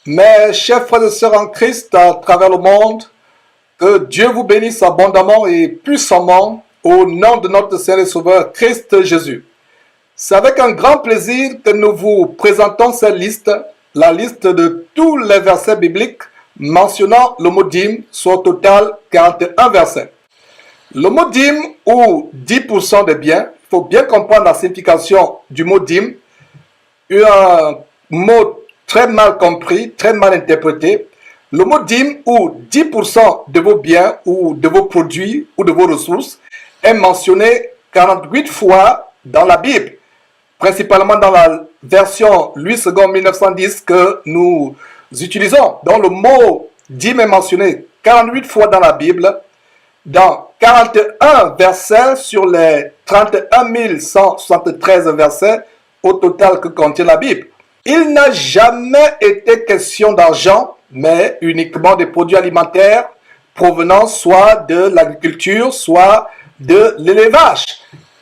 Mes chers frères et sœurs en Christ à travers le monde, que Dieu vous bénisse abondamment et puissamment au nom de notre Seigneur et Sauveur Christ Jésus. C'est avec un grand plaisir que nous vous présentons cette liste, la liste de tous les versets bibliques mentionnant le mot dîme, soit au total 41 versets. Le mot dîme ou 10% des biens, il faut bien comprendre la signification du mot dîme, un mot très mal compris, très mal interprété. Le mot dîme ou 10% de vos biens ou de vos produits ou de vos ressources est mentionné 48 fois dans la Bible, principalement dans la version Louis II 1910 que nous utilisons. Donc le mot dîme est mentionné 48 fois dans la Bible, dans 41 versets sur les 31 173 versets au total que contient la Bible. Il n'a jamais été question d'argent, mais uniquement des produits alimentaires provenant soit de l'agriculture, soit de l'élevage.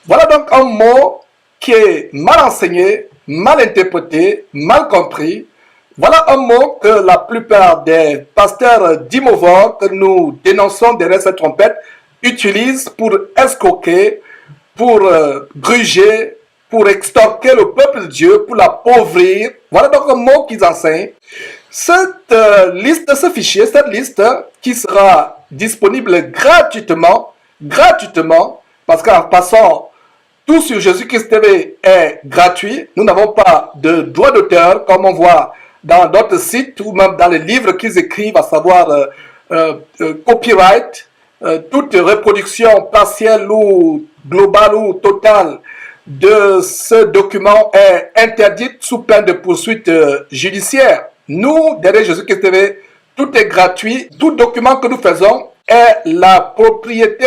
Voilà donc un mot qui est mal enseigné, mal interprété, mal compris. Voilà un mot que la plupart des pasteurs d'imovores que nous dénonçons derrière cette trompette utilisent pour escroquer, pour gruger, pour extorquer le peuple de Dieu, pour l'appauvrir. Voilà donc un mot qu'ils enseignent. Cette liste, ce fichier, cette liste qui sera disponible gratuitement, parce qu'en passant, tout sur Jésus-Christ TV est gratuit. Nous n'avons pas de droit d'auteur, comme on voit dans d'autres sites ou même dans les livres qu'ils écrivent, à savoir copyright, toute reproduction partielle ou globale ou totale de ce document est interdite sous peine de poursuite judiciaire. Nous, derrière Jésus-Christ TV, tout est gratuit. Tout document que nous faisons est la propriété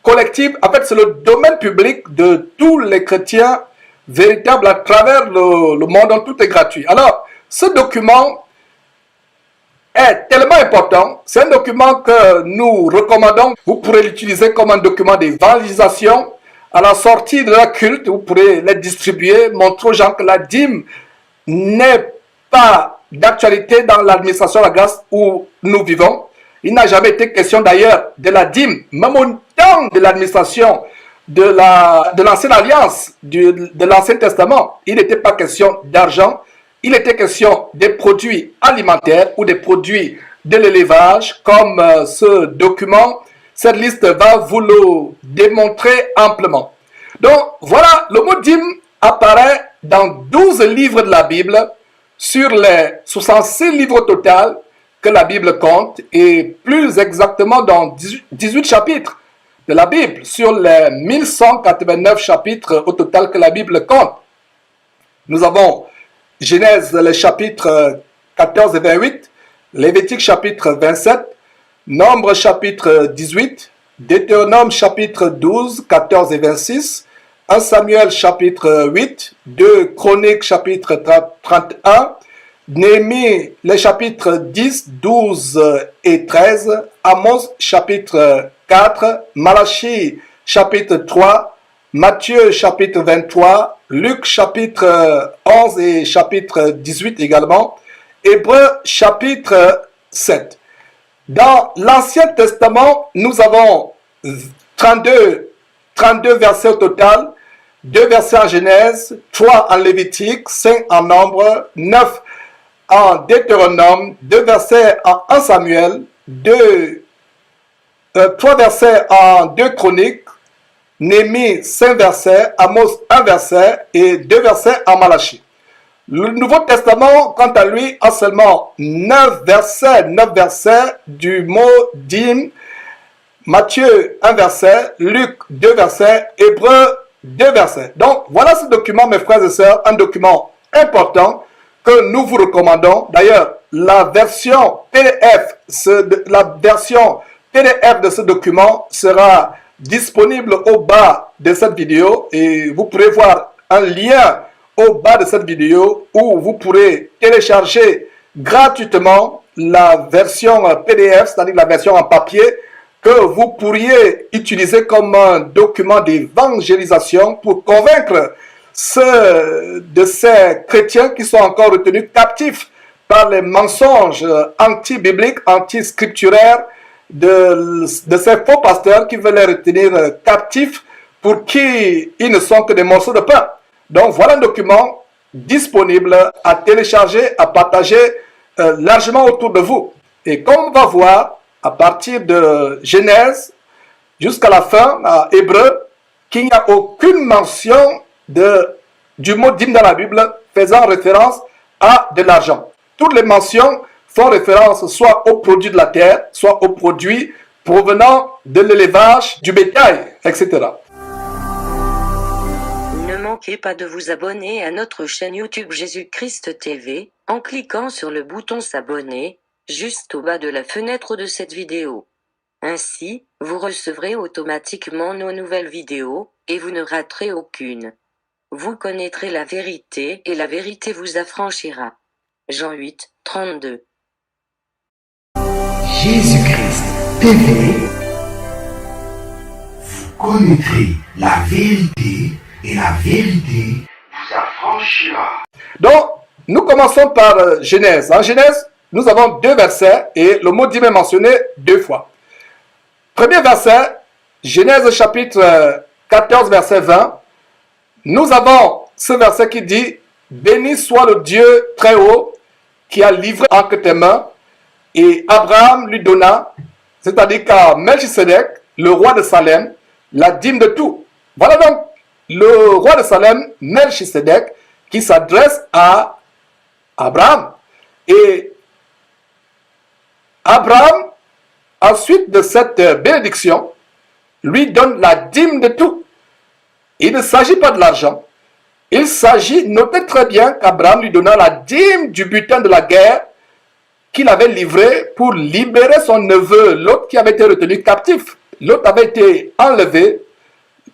collective. En fait, c'est le domaine public de tous les chrétiens véritables à travers le monde. Donc, tout est gratuit. Alors, ce document est tellement important. C'est un document que nous recommandons. Vous pourrez l'utiliser comme un document d'évangélisation. À la sortie de la culte, vous pourrez les distribuer, montrer aux gens que la dîme n'est pas d'actualité dans l'administration de la grâce où nous vivons. Il n'a jamais été question d'ailleurs de la dîme, même au temps de l'administration de l'ancienne alliance, de l'Ancien Testament. Il n'était pas question d'argent, il était question des produits alimentaires ou des produits de l'élevage, comme ce document. Cette liste va vous le démontrer amplement. Donc, voilà, le mot dîme apparaît dans 12 livres de la Bible, sur les 66 livres au total que la Bible compte, et plus exactement dans 18 chapitres de la Bible, sur les 1189 chapitres au total que la Bible compte. Nous avons Genèse, les chapitres 14 et 28, Lévitique chapitre 27, Nombre chapitre 18, Deutéronome chapitre 12, 14 et 26, 1 Samuel chapitre 8, 2 Chroniques chapitre 31, Néhémie les chapitres 10, 12 et 13, Amos chapitre 4, Malachie chapitre 3, Matthieu chapitre 23, Luc chapitre 11 et chapitre 18 également, Hébreux chapitre 7. Dans l'Ancien Testament, nous avons 32 versets au total, 2 versets en Genèse, 3 en Lévitique, 5 en Nombre, 9 en Deutéronome, 2 versets en 1 Samuel, 3 versets en 2 Chroniques, Néhémie 5 versets, Amos 1 verset et 2 versets en Malachie. Le Nouveau Testament, quant à lui, a seulement 9 versets du mot dîme. Matthieu 1 verset, Luc 2 versets, Hébreux 2 versets. Donc voilà ce document, mes frères et sœurs, un document important que nous vous recommandons. D'ailleurs, la version PDF de ce document sera disponible au bas de cette vidéo et vous pourrez voir un lien au bas de cette vidéo où vous pourrez télécharger gratuitement la version PDF, c'est-à-dire la version en papier, que vous pourriez utiliser comme un document d'évangélisation pour convaincre ceux de ces chrétiens qui sont encore retenus captifs par les mensonges anti-bibliques, anti-scripturaires de ces faux pasteurs qui veulent les retenir captifs pour qui ils ne sont que des morceaux de pain. Donc voilà un document disponible à télécharger, à partager largement autour de vous. Et comme on va voir, à partir de Genèse jusqu'à la fin, à Hébreu, qu'il n'y a aucune mention du mot dîme dans la Bible faisant référence à de l'argent. Toutes les mentions font référence soit aux produits de la terre, soit aux produits provenant de l'élevage, du bétail, etc. Ne manquez pas de vous abonner à notre chaîne YouTube Jésus-Christ TV, en cliquant sur le bouton s'abonner, juste au bas de la fenêtre de cette vidéo. Ainsi, vous recevrez automatiquement nos nouvelles vidéos, et vous ne raterez aucune. Vous connaîtrez la vérité, et la vérité vous affranchira. Jean 8, 32. Jésus-Christ TV, vous connaîtrez la vérité et la vérité vous affranchira. Donc, nous commençons par Genèse. En Genèse, nous avons 2 versets et le mot dîme est mentionné 2 fois. Premier verset, Genèse chapitre 14, verset 20. Nous avons ce verset qui dit « Béni soit le Dieu très haut qui a livré entre tes mains. » Et Abraham lui donna, c'est-à-dire qu'à Melchisedec, le roi de Salem, la dîme de tout. Voilà donc le roi de Salem, Melchisedec, qui s'adresse à Abraham. Et Abraham, ensuite de cette bénédiction, lui donne la dîme de tout. Il ne s'agit pas de l'argent. Il s'agit, notez très bien qu'Abraham lui donna la dîme du butin de la guerre qu'il avait livré pour libérer son neveu, l'autre qui avait été retenu captif. L'autre avait été enlevé,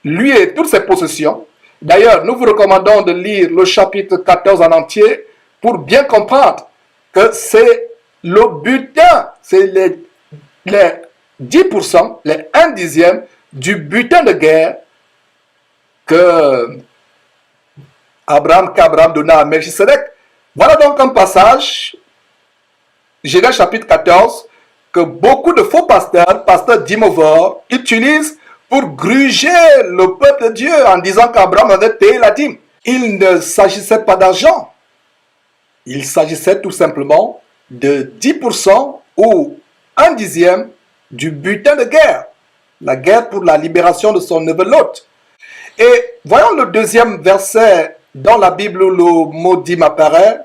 lui et toutes ses possessions. D'ailleurs, nous vous recommandons de lire le chapitre 14 en entier pour bien comprendre que c'est le butin, c'est les 10%, les 1 dixième du butin de guerre qu'Abraham donna à Melchisedec. Voilà donc un passage, Genèse chapitre 14, que beaucoup de faux pasteurs dîmovores, utilisent pour gruger le peuple de Dieu en disant qu'Abraham avait payé la dîme. Il ne s'agissait pas d'argent. Il s'agissait tout simplement de 10% ou 1 dixième du butin de guerre. La guerre pour la libération de son neveu Lot. Et voyons le deuxième verset dans la Bible où le mot dîme apparaît,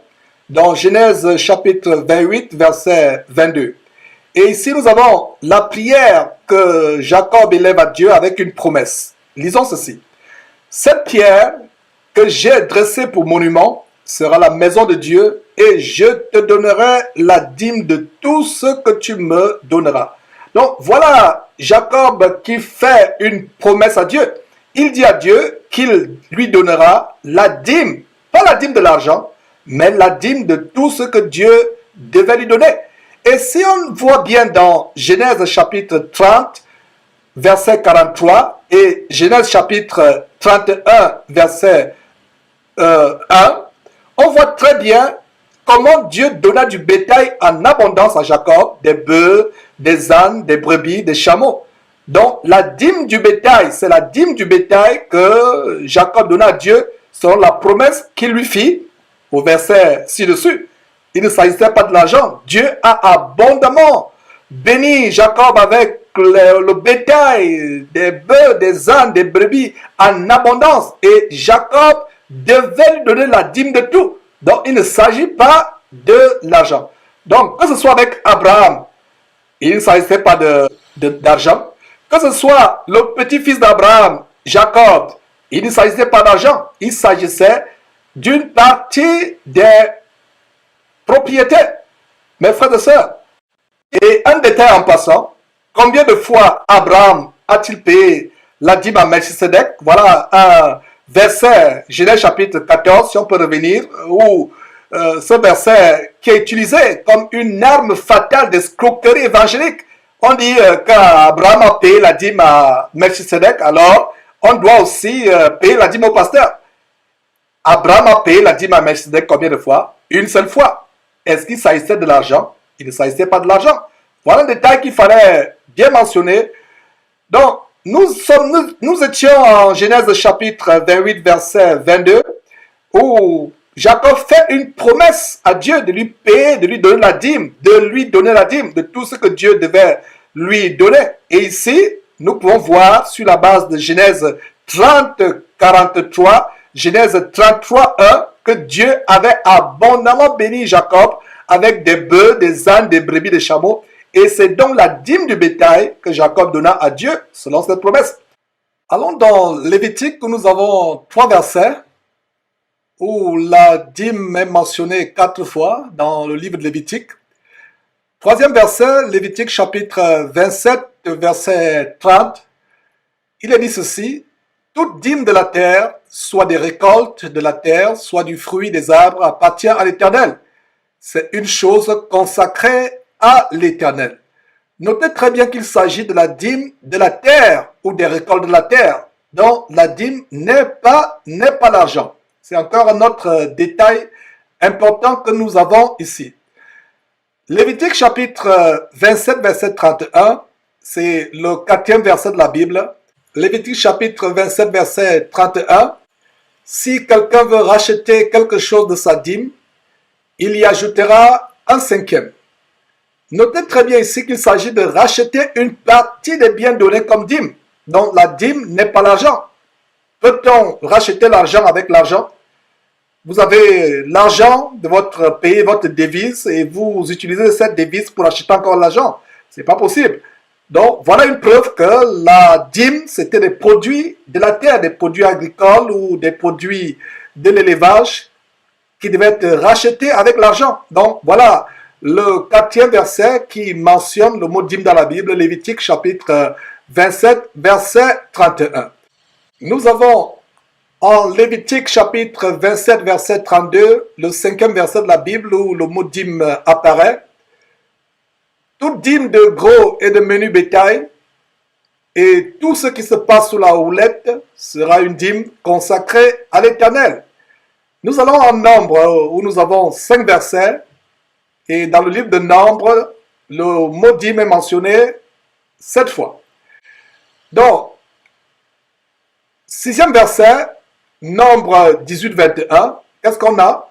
dans Genèse chapitre 28, verset 22. Et ici, nous avons la prière que Jacob élève à Dieu avec une promesse. Lisons ceci. Cette pierre que j'ai dressée pour monument sera la maison de Dieu et je te donnerai la dîme de tout ce que tu me donneras. Donc, voilà Jacob qui fait une promesse à Dieu. Il dit à Dieu qu'il lui donnera la dîme, pas la dîme de l'argent, mais la dîme de tout ce que Dieu devait lui donner. Et si on voit bien dans Genèse chapitre 30, verset 43, et Genèse chapitre 31, verset 1, on voit très bien comment Dieu donna du bétail en abondance à Jacob, des bœufs, des ânes, des brebis, des chameaux. Donc la dîme du bétail, c'est la dîme du bétail que Jacob donna à Dieu selon la promesse qu'il lui fit au verset ci-dessus. Il ne s'agissait pas de l'argent. Dieu a abondamment béni Jacob avec le bétail, des bœufs, des ânes, des brebis en abondance. Et Jacob devait lui donner la dîme de tout. Donc il ne s'agit pas de l'argent. Donc que ce soit avec Abraham, il ne s'agissait pas d'argent. Que ce soit le petit-fils d'Abraham, Jacob, il ne s'agissait pas d'argent. Il s'agissait d'une partie des propriétés. Mes frères et sœurs. Et un détail en passant, combien de fois Abraham a-t-il payé la dîme à Melchisedec? Voilà un verset, Genèse chapitre 14, si on peut revenir, où ce verset qui est utilisé comme une arme fatale d'escroquerie évangélique. On dit qu'Abraham a payé la dîme à Melchisedec, alors on doit aussi payer la dîme au pasteur. Abraham a payé la dîme à Melchisedec combien de fois? Une seule fois. Est-ce qu'il s'agissait de l'argent? Il ne s'agissait pas de l'argent. Voilà un détail qu'il fallait bien mentionner. Donc, nous étions en Genèse chapitre 28, verset 22, où Jacob fait une promesse à Dieu de lui payer, de lui donner la dîme, de tout ce que Dieu devait lui donner. Et ici, nous pouvons voir sur la base de Genèse 30, 43, Genèse 33, 1, que Dieu avait abondamment béni Jacob avec des bœufs, des ânes, des brebis, des chameaux. Et c'est donc la dîme du bétail que Jacob donna à Dieu selon cette promesse. Allons dans Lévitique où nous avons 3 versets où la dîme est mentionnée 4 fois dans le livre de Lévitique. Troisième verset, Lévitique chapitre 27, verset 30. Il est dit ceci: toute dîme de la terre, soit des récoltes de la terre, soit du fruit des arbres, appartient à l'Éternel. C'est une chose consacrée à l'Éternel. Notez très bien qu'il s'agit de la dîme de la terre ou des récoltes de la terre. Donc la dîme n'est pas l'argent. C'est encore un autre détail important que nous avons ici. Lévitique chapitre 27, verset 31, c'est le 4e verset de la Bible. Lévitique chapitre 27, verset 31. Si quelqu'un veut racheter quelque chose de sa dîme, il y ajoutera un 5e. Notez très bien ici qu'il s'agit de racheter une partie des biens donnés comme dîme. Donc la dîme n'est pas l'argent. Peut-on racheter l'argent avec l'argent? Vous avez l'argent de votre pays, votre devise, et vous utilisez cette devise pour acheter encore l'argent. C'est pas possible. Donc voilà une preuve que la dîme, c'était des produits de la terre, des produits agricoles ou des produits de l'élevage qui devaient être rachetés avec l'argent. Donc voilà le 4e verset qui mentionne le mot dîme dans la Bible, Lévitique chapitre 27, verset 31. Nous avons en Lévitique chapitre 27, verset 32, le 5e verset de la Bible où le mot dîme apparaît. Toute dîme de gros et de menu bétail et tout ce qui se passe sous la houlette sera une dîme consacrée à l'Éternel. Nous allons en Nombre où nous avons 5 versets. Et dans le livre de Nombre, le mot dîme est mentionné 7 fois. Donc, 6e verset, Nombre 18, 21, qu'est-ce qu'on a?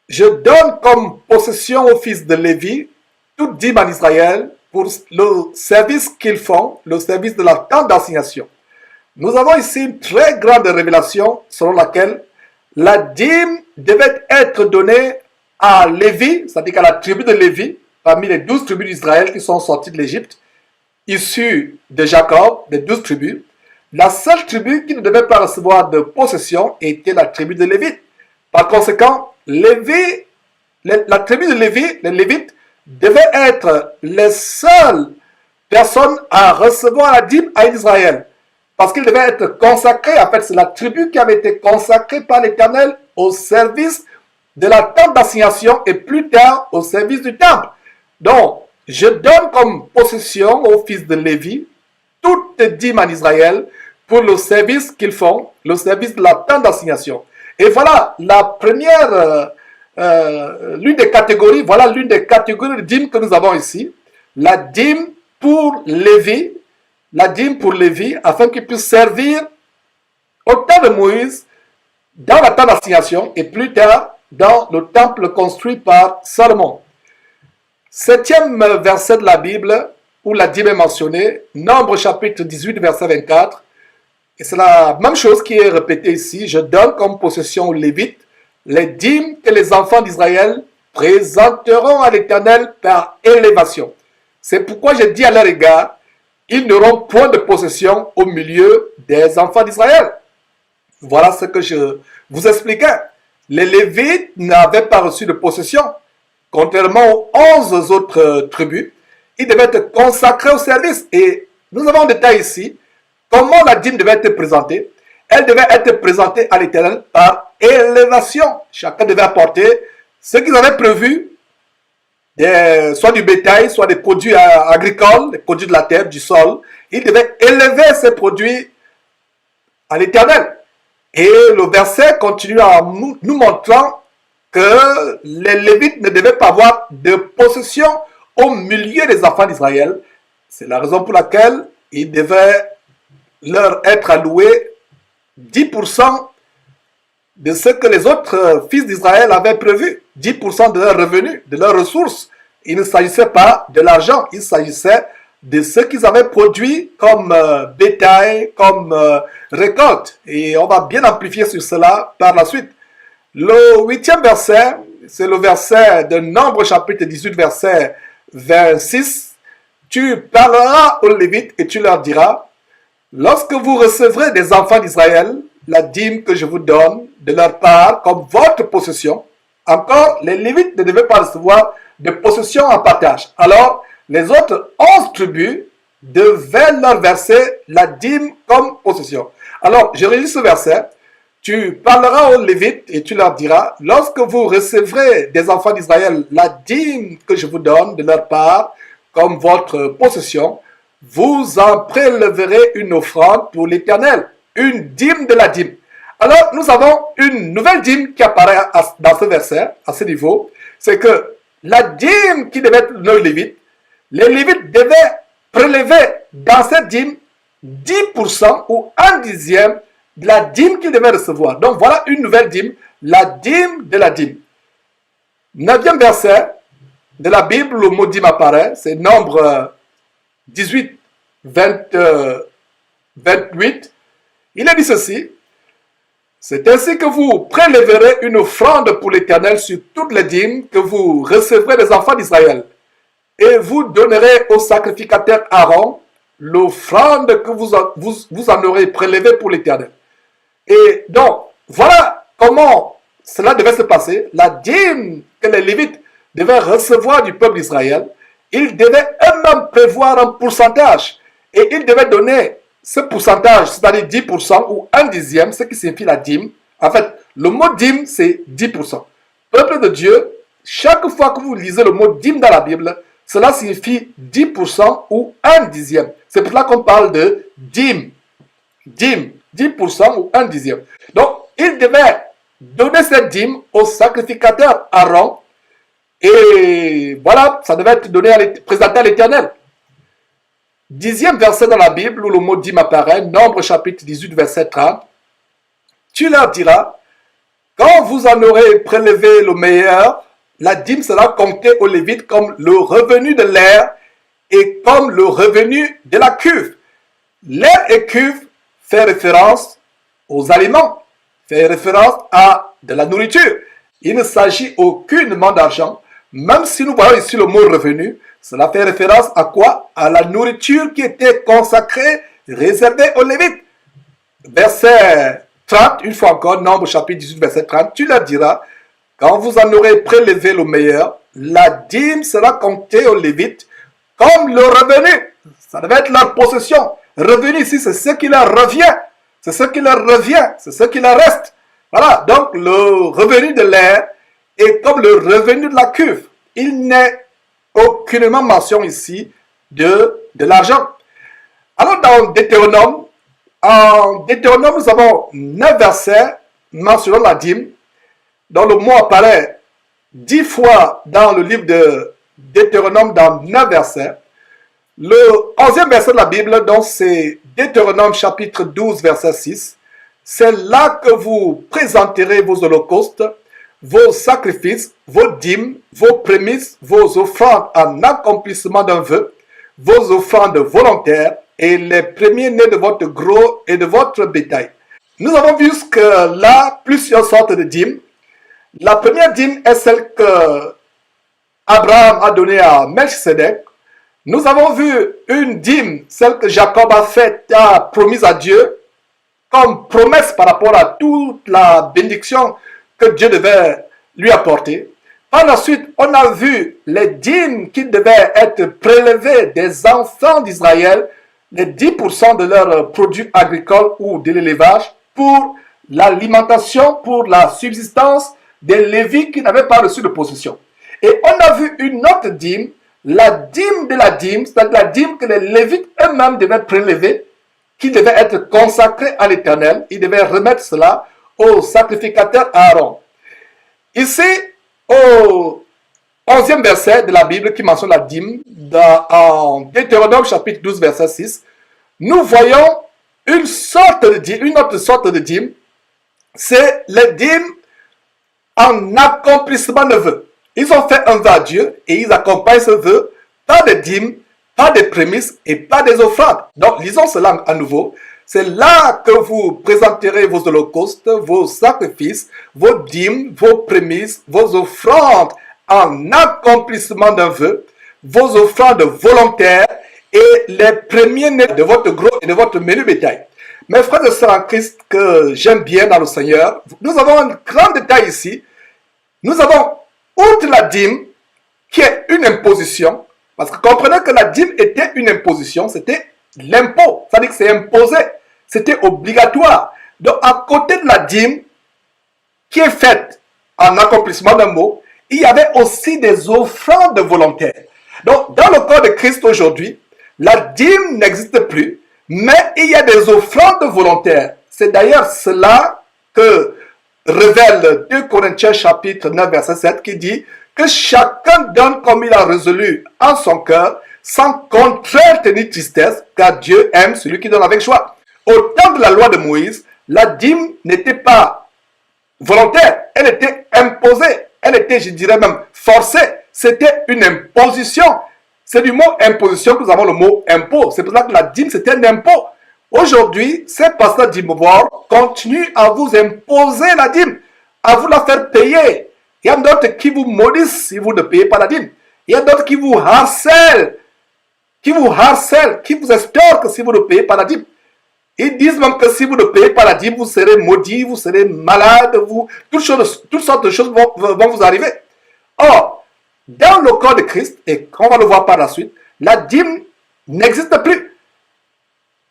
Je donne comme possession aux fils de Lévi toute dîme en Israël pour le service qu'ils font, le service de la tente d'assignation. Nous avons ici une très grande révélation selon laquelle la dîme devait être donnée à Lévi, c'est-à-dire à la tribu de Lévi, parmi les 12 tribus d'Israël qui sont sorties de l'Égypte, issues de Jacob, des 12 tribus. La seule tribu qui ne devait pas recevoir de possession était la tribu de Lévi. Par conséquent, la tribu de Lévi, les Lévites, devaient être les seules personnes à recevoir la dîme à Israël. Parce qu'ils devaient être consacrés, en fait, c'est la tribu qui avait été consacrée par l'Éternel au service de la tente d'assignation et plus tard au service du temple. Donc, je donne comme possession aux fils de Lévi toute dîme en Israël pour le service qu'ils font, le service de la tente d'assignation. Et voilà la première, l'une des catégories de dîmes que nous avons ici, la dîme pour Lévi, afin qu'il puisse servir au temps de Moïse dans la tente d'assignation et plus tard dans le temple construit par Salomon. 7e verset de la Bible où la dîme est mentionnée, Nombre chapitre 18, verset 24. Et c'est la même chose qui est répétée ici. Je donne comme possession aux Lévites les dîmes que les enfants d'Israël présenteront à l'Éternel par élévation. C'est pourquoi je dis à leur égard, ils n'auront point de possession au milieu des enfants d'Israël. Voilà ce que je vous expliquais. Les Lévites n'avaient pas reçu de possession. Contrairement aux 11 autres tribus, ils devaient être consacrés au service. Et nous avons un détail ici. Comment la dîme devait être présentée? Elle devait être présentée à l'Éternel par élévation. Chacun devait apporter ce qu'ils avaient prévu, soit du bétail, soit des produits agricoles, des produits de la terre, du sol. Ils devaient élever ces produits à l'Éternel. Et le verset continue en nous montrant que les Lévites ne devaient pas avoir de possession au milieu des enfants d'Israël. C'est la raison pour laquelle il devait leur être alloué 10% de ce que les autres fils d'Israël avaient prévu, 10% de leurs revenus, de leurs ressources. Il ne s'agissait pas de l'argent, il s'agissait de ce qu'ils avaient produit comme bétail, comme récolte. Et on va bien amplifier sur cela par la suite. Le 8e verset, c'est le verset de Nombre chapitre 18, verset 26. Tu parleras aux Lévites et tu leur diras, lorsque vous recevrez des enfants d'Israël, la dîme que je vous donne de leur part comme votre possession. Encore, les Lévites ne devaient pas recevoir de possession en partage. Alors, les autres 11 tribus devaient leur verser la dîme comme possession. Alors, je relis ce verset. Tu parleras aux Lévites et tu leur diras, lorsque vous recevrez des enfants d'Israël la dîme que je vous donne de leur part comme votre possession, vous en prélèverez une offrande pour l'Éternel, une dîme de la dîme. Alors, nous avons une nouvelle dîme qui apparaît dans ce verset, à ce niveau. C'est que la dîme qui devait être le Lévite, les Lévites devaient prélever dans cette dîme 10% ou 1/10 de la dîme qu'ils devaient recevoir. Donc, voilà une nouvelle dîme, la dîme de la dîme. 9e verset de la Bible, le mot dîme apparaît, c'est Nombre 18, 28. Il a dit ceci, c'est ainsi que vous prélèverez une offrande pour l'Éternel sur toutes les dîmes que vous recevrez des enfants d'Israël. Et vous donnerez au sacrificateur Aaron l'offrande que vous en aurez prélevée pour l'Éternel. Et donc, voilà comment cela devait se passer. La dîme que les Lévites devaient recevoir du peuple d'Israël, ils devaient eux-mêmes prévoir un pourcentage. Et ils devaient donner ce pourcentage, c'est-à-dire 10% ou 1/10, ce qui signifie la dîme. En fait, le mot dîme, c'est 10%. Peuple de Dieu, chaque fois que vous lisez le mot dîme dans la Bible, cela signifie 10% ou 1/10. C'est pour cela qu'on parle de dîme. Dîme, 10% ou 1/10. Donc, il devait donner cette dîme au sacrificateur Aaron. Et voilà, ça devait être donné présenté à l'Éternel. 10e verset dans la Bible où le mot dîme apparaît, Nombre chapitre 18, verset 30. Tu leur diras, quand vous en aurez prélevé le meilleur, la dîme sera comptée aux Lévites comme le revenu de l'air et comme le revenu de la cuve. L'air et cuve fait référence aux aliments, fait référence à de la nourriture. Il ne s'agit aucunement d'argent, même si nous voyons ici le mot revenu, cela fait référence à quoi? À la nourriture qui était consacrée, réservée aux Lévites. Verset 30, une fois encore, Nombre chapitre 18, verset 30, tu leur diras, quand vous en aurez prélevé le meilleur, la dîme sera comptée aux Lévites comme le revenu. Ça devait être leur possession. Revenu ici, c'est ce qui leur revient. C'est ce qui leur revient. C'est ce qui leur reste. Voilà, donc le revenu de l'air est comme le revenu de la cuve. Il n'est aucunement mention ici de l'argent. Alors dans Deutéronome, en Deutéronome, nous avons 9 versets mentionnant la dîme, dont le mot apparaît 10 fois dans le livre de Deutéronome dans 9 versets. Le 11e verset de la Bible, donc c'est Deutéronome chapitre 12, verset 6. C'est là que vous présenterez vos holocaustes, vos sacrifices, vos dîmes, vos prémices, vos offrandes en accomplissement d'un vœu, vos offrandes volontaires et les premiers-nés de votre gros et de votre bétail. Nous avons vu que là, plusieurs sortes de dîmes. La première dîme est celle que Abraham a donnée à Melchisedec. Nous avons vu une dîme, celle que Jacob a promise à Dieu, comme promesse par rapport à toute la bénédiction que Dieu devait lui apporter. Par la suite, on a vu les dîmes qui devaient être prélevées des enfants d'Israël, les 10% de leurs produits agricoles ou de l'élevage pour l'alimentation, pour la subsistance des Lévites qui n'avaient pas reçu de possession. Et on a vu une autre dîme, la dîme de la dîme, c'est-à-dire la dîme que les Lévites eux-mêmes devaient prélever, qui devait être consacrée à l'Éternel. Ils devaient remettre cela au sacrificateur Aaron. Ici, au 11e verset de la Bible qui mentionne la dîme, en Deutéronome chapitre 12, verset 6, nous voyons une autre sorte de dîme, c'est les dîmes en accomplissement de vœux. Ils ont fait un vœu à Dieu et ils accompagnent ce vœu par des dîmes, par des prémices et par des offrandes. Donc, lisons cela à nouveau. C'est là que vous présenterez vos holocaustes, vos sacrifices, vos dîmes, vos prémices, vos offrandes en accomplissement d'un vœu, vos offrandes volontaires et les premiers-nés de votre gros et de votre menu bétail. Mes frères et sœurs en Christ que j'aime bien dans le Seigneur, nous avons un grand détail ici. Nous avons, outre la dîme, qui est une imposition, parce que comprenez que la dîme était une imposition, c'était l'impôt, c'est-à-dire que c'est imposé, c'était obligatoire. Donc à côté de la dîme, qui est faite en accomplissement d'un mot, il y avait aussi des offrandes volontaires. Donc dans le corps de Christ aujourd'hui, la dîme n'existe plus, mais il y a des offrandes volontaires. C'est d'ailleurs cela que révèle 2 Corinthiens chapitre 9 verset 7 qui dit que chacun donne comme il a résolu en son cœur, sans contrainte ni tristesse, car Dieu aime celui qui donne avec joie. Au temps de la loi de Moïse, la dîme n'était pas volontaire, elle était imposée, elle était, je dirais même, forcée. C'était une imposition. C'est du mot imposition que nous avons le mot impôt. C'est pour ça que la dîme, c'était un impôt. Aujourd'hui, ces pasteurs dîmes-voir continuent à vous imposer la dîme, à vous la faire payer. Il y a d'autres qui vous maudissent si vous ne payez pas la dîme. Il y a d'autres qui vous harcèlent, qui vous estorquent si vous ne payez pas la dîme. Ils disent même que si vous ne payez pas la dîme, vous serez maudit, vous serez malade, toutes sortes de choses vont vous arriver. Or, dans le corps de Christ, et on va le voir par la suite, la dîme n'existe plus.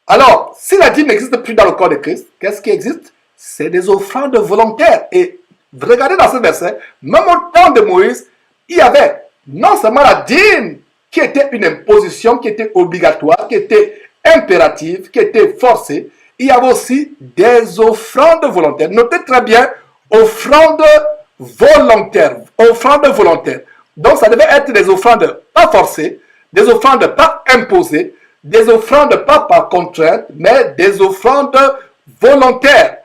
Alors, si la dîme n'existe plus dans le corps de Christ, qu'est-ce qui existe? C'est des offrandes volontaires. Et regardez dans ce verset, même au temps de Moïse, il y avait non seulement la dîme qui était une imposition, qui était obligatoire, qui était impérative, qui était forcée, il y avait aussi des offrandes volontaires. Notez très bien, offrandes volontaires. Offrandes volontaires. Donc, ça devait être des offrandes pas forcées, des offrandes pas imposées, des offrandes pas par contrainte, mais des offrandes volontaires.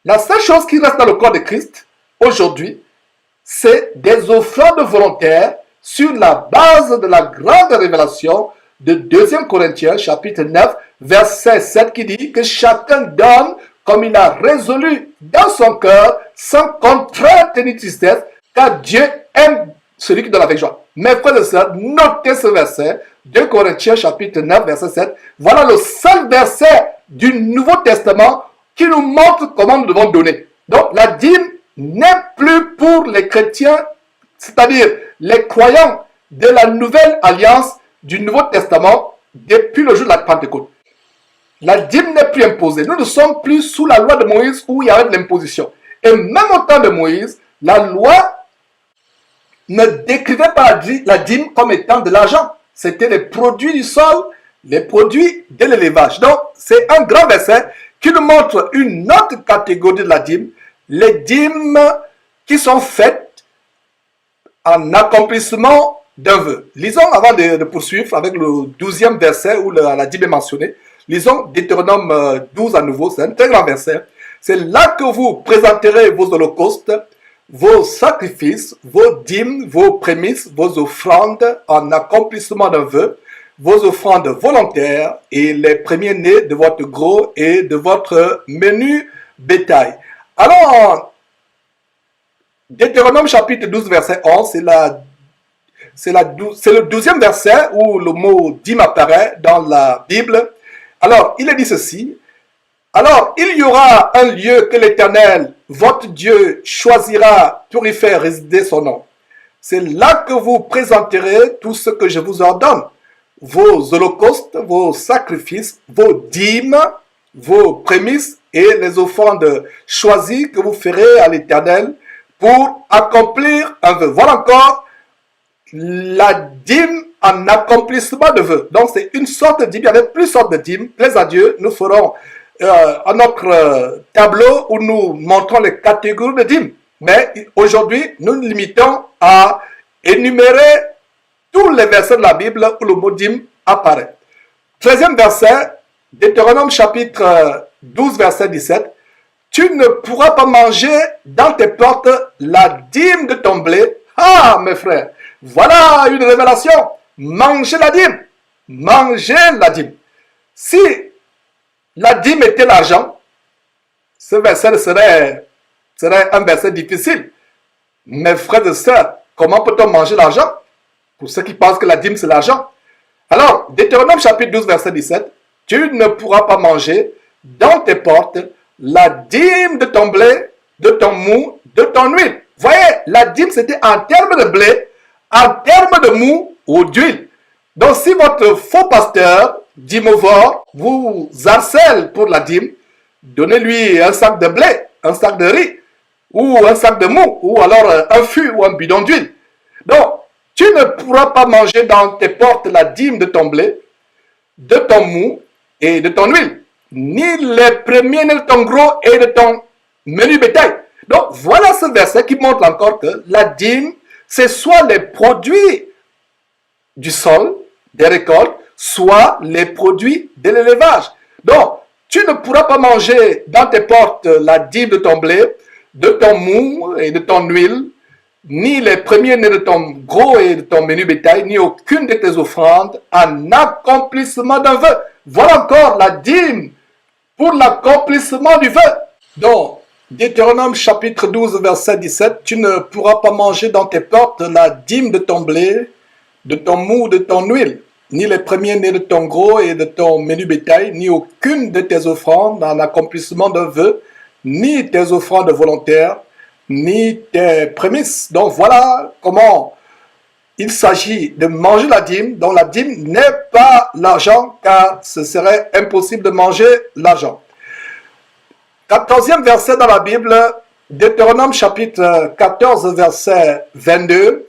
La seule chose qui reste dans le corps de Christ, aujourd'hui, c'est des offrandes volontaires sur la base de la grande révélation de 2 Corinthiens, chapitre 9, verset 7, qui dit que chacun donne comme il a résolu dans son cœur, sans contrainte ni tristesse, car Dieu aime celui qui donne avec joie. Mes frères et sœurs, notez ce verset, 2 Corinthiens chapitre 9, verset 7. Voilà le seul verset du Nouveau Testament qui nous montre comment nous devons donner. Donc la dîme n'est plus pour les chrétiens, c'est-à-dire les croyants de la nouvelle alliance du Nouveau Testament depuis le jour de la Pentecôte. La dîme n'est plus imposée. Nous ne sommes plus sous la loi de Moïse où il y avait de l'imposition. Et même au temps de Moïse, la loi ne décrivait pas la dîme comme étant de l'argent. C'était les produits du sol, les produits de l'élevage. Donc, c'est un grand verset qui nous montre une autre catégorie de la dîme, les dîmes qui sont faites en accomplissement d'un vœu. Lisons avant de poursuivre avec le 12e verset où la dîme est mentionnée. Lisons Deutéronome 12 à nouveau, c'est un très grand verset. C'est là que vous présenterez vos holocaustes, vos sacrifices, vos dîmes, vos prémices, vos offrandes en accomplissement d'un vœu, vos offrandes volontaires et les premiers-nés de votre gros et de votre menu bétail. Alors, Deutéronome chapitre 12 verset 11, c'est le 12e verset où le mot dîme apparaît dans la Bible. Alors, il est dit ceci. Alors, il y aura un lieu que l'Éternel, votre Dieu, choisira pour y faire résider son nom. C'est là que vous présenterez tout ce que je vous ordonne. Vos holocaustes, vos sacrifices, vos dîmes, vos prémices et les offrandes choisies que vous ferez à l'Éternel pour accomplir un vœu. Voilà encore la dîme en accomplissement de vœux. Donc c'est une sorte de dîme, il y avait plusieurs sortes de dîmes. Plaise à Dieu, nous ferons un autre tableau où nous montrons les catégories de dîmes. Mais aujourd'hui, nous nous limitons à énumérer tous les versets de la Bible où le mot dîme apparaît. 13e verset, Deutéronome chapitre 12, verset 17. Tu ne pourras pas manger dans tes portes la dîme de ton blé. Ah, mes frères, voilà une révélation. Mangez la dîme. Mangez la dîme. Si la dîme était l'argent, ce verset serait un verset difficile. Mes frères et sœurs, comment peut-on manger l'argent? Pour ceux qui pensent que la dîme c'est l'argent. Alors, Deutéronome chapitre 12, verset 17. Tu ne pourras pas manger dans tes portes la dîme de ton blé, de ton mou, de ton huile. Voyez, la dîme c'était en termes de blé, en termes de mou ou d'huile. Donc si votre faux pasteur, dîmovore, vous harcèle pour la dîme, donnez-lui un sac de blé, un sac de riz, ou un sac de mou, ou alors un fût ou un bidon d'huile. Donc, tu ne pourras pas manger dans tes portes la dîme de ton blé, de ton mou et de ton huile, ni les premiers de ton gros et de ton menu bétail. Donc, voilà ce verset qui montre encore que la dîme, c'est soit les produits du sol, des récoltes, soit les produits de l'élevage. Donc, tu ne pourras pas manger dans tes portes la dîme de ton blé, de ton mou et de ton huile, ni les premiers-nés de ton gros et de ton menu bétail, ni aucune de tes offrandes en accomplissement d'un vœu. Voilà encore la dîme pour l'accomplissement du vœu. Donc, Deutéronome chapitre 12, verset 17, tu ne pourras pas manger dans tes portes la dîme de ton blé, de ton mou, de ton huile, ni les premiers-nés de ton gros et de ton menu bétail, ni aucune de tes offrandes en accomplissement d'un vœu, ni tes offrandes volontaires, ni tes prémices. Donc voilà comment il s'agit de manger la dîme, dont la dîme n'est pas l'argent, car ce serait impossible de manger l'argent. 14e verset dans la Bible, Deutéronome chapitre 14, verset 22.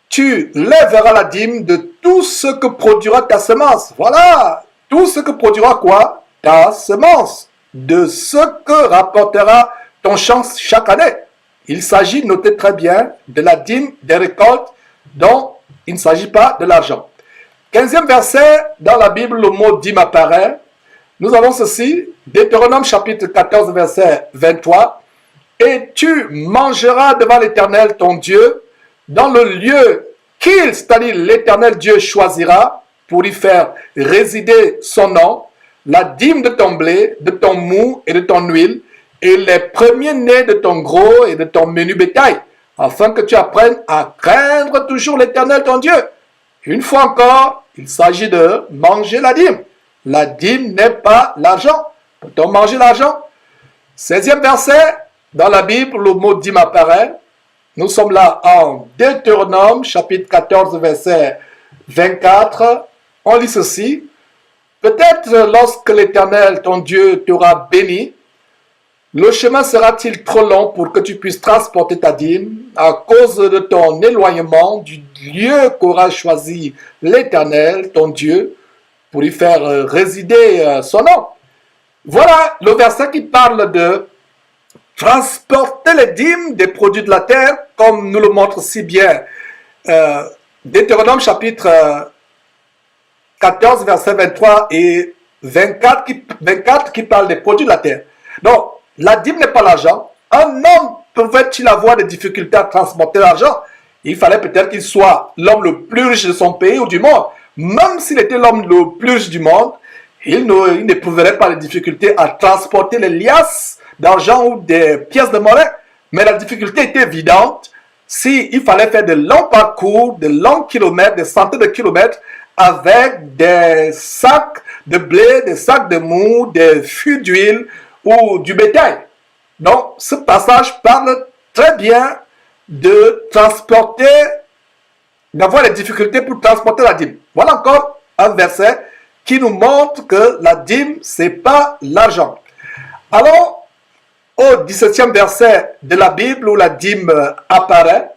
Tu lèveras la dîme de tout ce que produira ta semence. Voilà, tout ce que produira quoi? Ta semence. De ce que rapportera ton champ chaque année. Il s'agit, notez très bien, de la dîme des récoltes dont il ne s'agit pas de l'argent. 15e verset, dans la Bible, le mot dîme apparaît. Nous avons ceci, Deutéronome chapitre 14, verset 23. Et tu mangeras devant l'Éternel ton Dieu dans le lieu qu'il, c'est-à-dire l'Éternel Dieu, choisira pour y faire résider son nom, la dîme de ton blé, de ton mou et de ton huile, et les premiers-nés de ton gros et de ton menu bétail, afin que tu apprennes à craindre toujours l'Éternel ton Dieu. Une fois encore, il s'agit de manger la dîme. La dîme n'est pas l'argent. Peut-on manger l'argent? 16e verset, dans la Bible, le mot dîme apparaît. Nous sommes là en Deutéronome, chapitre 14, verset 24. On lit ceci. Peut-être lorsque l'Éternel, ton Dieu, t'aura béni, le chemin sera-t-il trop long pour que tu puisses transporter ta dîme à cause de ton éloignement du lieu qu'aura choisi l'Éternel, ton Dieu, pour y faire résider son nom? Voilà le verset qui parle de transporter les dîmes des produits de la terre, comme nous le montre si bien Deutéronome chapitre 14, verset 23 et 24 qui parle des produits de la terre. Donc, la dîme n'est pas l'argent. Un homme pouvait-il avoir des difficultés à transporter l'argent? Il fallait peut-être qu'il soit l'homme le plus riche de son pays ou du monde. Même s'il était l'homme le plus riche du monde, il n'éprouverait pas les difficultés à transporter les liasses d'argent ou des pièces de monnaie. Mais la difficulté était évidente s'il fallait faire de longs parcours, de longs kilomètres, des centaines de kilomètres avec des sacs de blé, des sacs de mou, des fûts d'huile ou du bétail. Donc, ce passage parle très bien de transporter, d'avoir des difficultés pour transporter la dîme. Voilà encore un verset qui nous montre que la dîme, c'est pas l'argent. Alors, au 17e verset de la Bible où la dîme apparaît,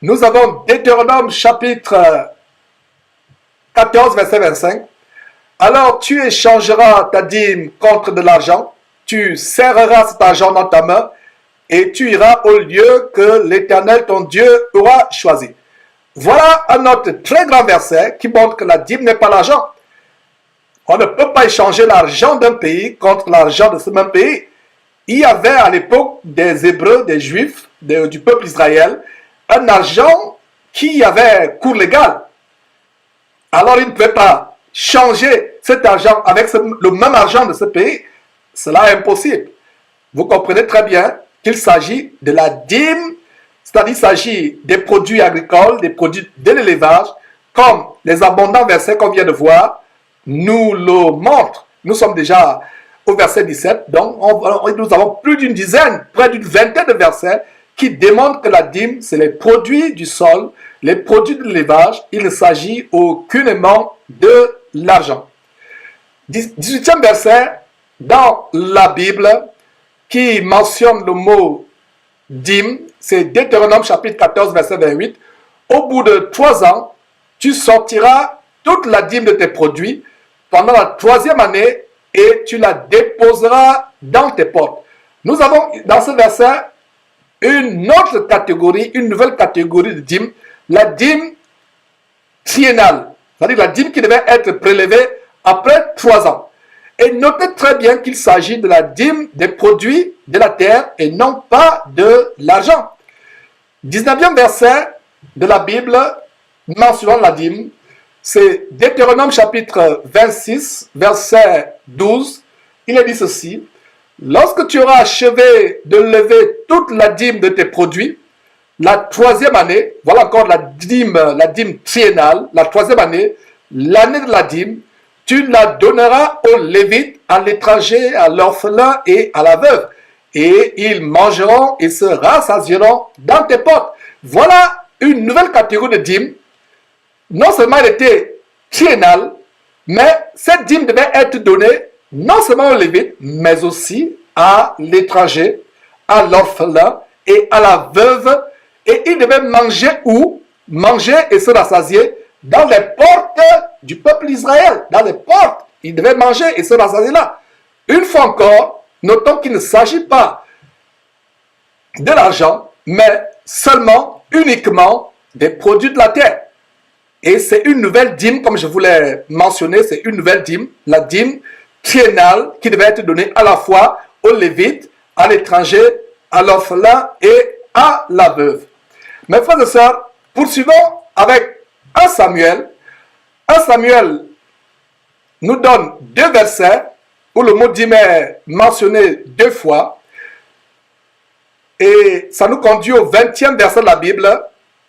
nous avons Deutéronome chapitre 14, verset 25. Alors tu échangeras ta dîme contre de l'argent, tu serreras cet argent dans ta main et tu iras au lieu que l'Éternel ton Dieu aura choisi. Voilà un autre très grand verset qui montre que la dîme n'est pas l'argent. On ne peut pas échanger l'argent d'un pays contre l'argent de ce même pays. Il y avait à l'époque des Hébreux, des Juifs, du peuple Israël, un argent qui avait cours légal. Alors ils ne pouvaient pas changer cet argent avec le même argent de ce pays. Cela est impossible. Vous comprenez très bien qu'il s'agit de la dîme, c'est-à-dire qu'il s'agit des produits agricoles, des produits de l'élevage, comme les abondants versets qu'on vient de voir nous le montrent. Nous sommes déjà au verset 17, donc nous avons plus d'une dizaine, près d'une vingtaine de versets qui démontrent que la dîme, c'est les produits du sol, les produits de l'élevage, il ne s'agit aucunement de l'argent. 18e verset dans la Bible qui mentionne le mot dîme, c'est Deutéronome chapitre 14 verset 28. Au bout de 3 ans, tu sortiras toute la dîme de tes produits pendant la 3e année et tu la déposeras dans tes portes. Nous avons dans ce verset une autre catégorie, une nouvelle catégorie de dîme, la dîme triennale, c'est-à-dire la dîme qui devait être prélevée après 3 ans. Et notez très bien qu'il s'agit de la dîme des produits de la terre et non pas de l'argent. 19e verset de la Bible mentionnant la dîme, c'est Deutéronome chapitre 26, verset 12. Il est dit ceci: lorsque tu auras achevé de lever toute la dîme de tes produits, la 3e année, voilà encore la dîme triennale, la 3e année, l'année de la dîme, tu la donneras aux Lévites, à l'étranger, à l'orphelin et à la veuve. Et ils mangeront et se rassasieront dans tes portes. Voilà une nouvelle catégorie de dîme. Non seulement elle était triennale, mais cette dîme devait être donnée non seulement aux Lévites, mais aussi à l'étranger, à l'orphelin et à la veuve. Et ils devaient manger où? Manger et se rassasier dans les portes du peuple Israël. Dans les portes, ils devaient manger et se rassasier là. Une fois encore, notons qu'il ne s'agit pas de l'argent, mais seulement, uniquement des produits de la terre. Et c'est une nouvelle dîme, comme je vous l'ai mentionné, c'est une nouvelle dîme, la dîme triennale qui devait être donnée à la fois aux Lévites, à l'étranger, à l'orphelin et à la veuve. Mes frères et sœurs, poursuivons avec 1 Samuel. 1 Samuel nous donne 2 versets où le mot dîme est mentionné 2 fois. Et ça nous conduit au 20e verset de la Bible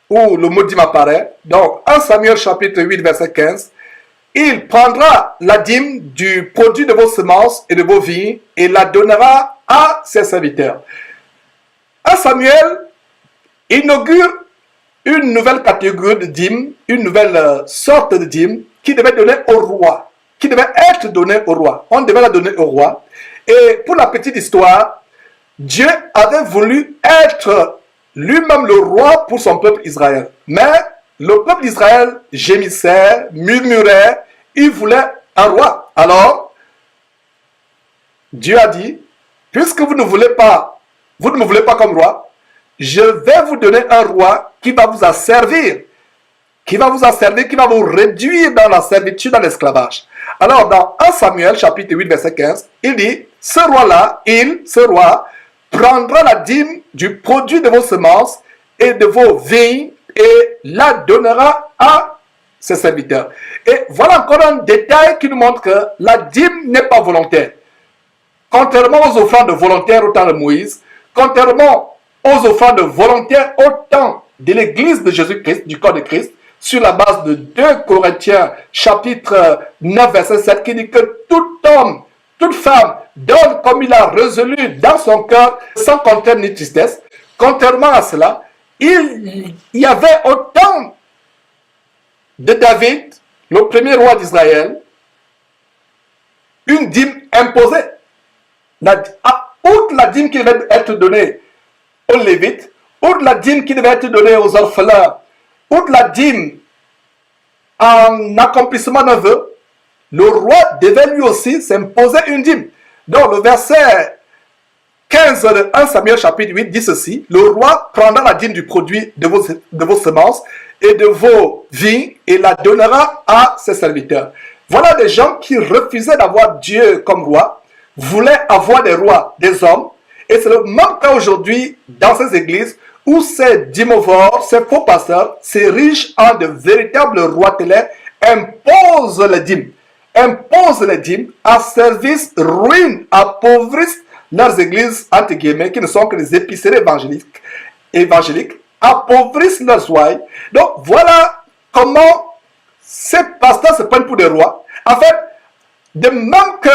où le mot dîme apparaît. Donc 1 Samuel chapitre 8 verset 15. Il prendra la dîme du produit de vos semences et de vos vignes et la donnera à ses serviteurs. 1 Samuel inaugure une nouvelle catégorie de dîme, une nouvelle sorte de dîme qui devait donner au roi, qui devait être donnée au roi. On devait la donner au roi. Et pour la petite histoire, Dieu avait voulu être lui-même le roi pour son peuple Israël. Mais le peuple d'Israël gémissait, murmurait, il voulait un roi. Alors, Dieu a dit, puisque vous ne me voulez pas comme roi, je vais vous donner un roi qui va vous asservir, qui va vous réduire dans la servitude, dans l'esclavage. Alors, dans 1 Samuel, chapitre 8, verset 15, il dit, ce roi, prendra la dîme du produit de vos semences et de vos vignes et la donnera à ses serviteurs. Et voilà encore un détail qui nous montre que la dîme n'est pas volontaire. Contrairement aux offrandes volontaires au temps de Moïse, contrairement aux offrandes volontaires au temps de l'église de Jésus-Christ, du corps de Christ, sur la base de 2 Corinthiens chapitre 9 verset 7 qui dit que tout homme, toute femme donne comme il a résolu dans son cœur sans contrainte ni tristesse. Contrairement à cela, il y avait au temps de David, le premier roi d'Israël, une dîme imposée. Outre la dîme qui devait être donnée aux Lévites, outre la dîme qui devait être donnée aux orphelins, outre la dîme en accomplissement d'un vœu, le roi devait lui aussi s'imposer une dîme. Donc le verset 15 de 1 Samuel chapitre 8 dit ceci: le roi prendra la dîme du produit de vos semences et de vos vignes et la donnera à ses serviteurs. Voilà des gens qui refusaient d'avoir Dieu comme roi, voulaient avoir des rois, des hommes, et c'est le même cas aujourd'hui dans ces églises où ces dîmovores, ces faux pasteurs, s'érigent en de véritables rois télés, imposent les dîmes, asservissent, ruinent, appauvrissent leurs églises, entre guillemets, qui ne sont que des épiceries évangéliques, appauvrissent leurs ouailles. Donc voilà comment ces pasteurs se prennent pour des rois. En fait, de même que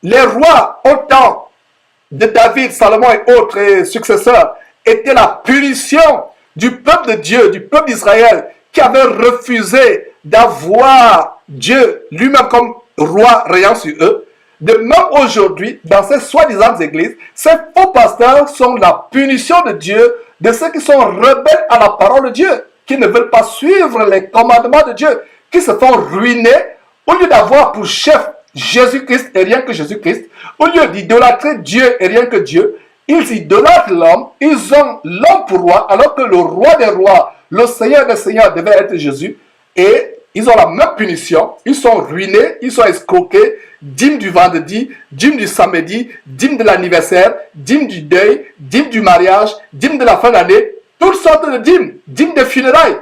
les rois au temps de David, Salomon et autres successeurs étaient la punition du peuple de Dieu, du peuple d'Israël, qui avait refusé d'avoir Dieu lui-même comme roi rayant sur eux, de même aujourd'hui, dans ces soi-disant églises, ces faux pasteurs sont la punition de Dieu de ceux qui sont rebelles à la parole de Dieu, qui ne veulent pas suivre les commandements de Dieu, qui se font ruiner au lieu d'avoir pour chef Jésus-Christ et rien que Jésus-Christ, au lieu d'idolâtrer Dieu et rien que Dieu, ils idolâtrent l'homme, ils ont l'homme pour roi, alors que le roi des rois, le Seigneur des seigneurs devait être Jésus, et ils ont la même punition, ils sont ruinés, ils sont escroqués, dîme du vendredi, dîme du samedi, dîme de l'anniversaire, dîme du deuil, dîme du mariage, dîme de la fin d'année, toutes sortes de dîmes, dîme des funérailles.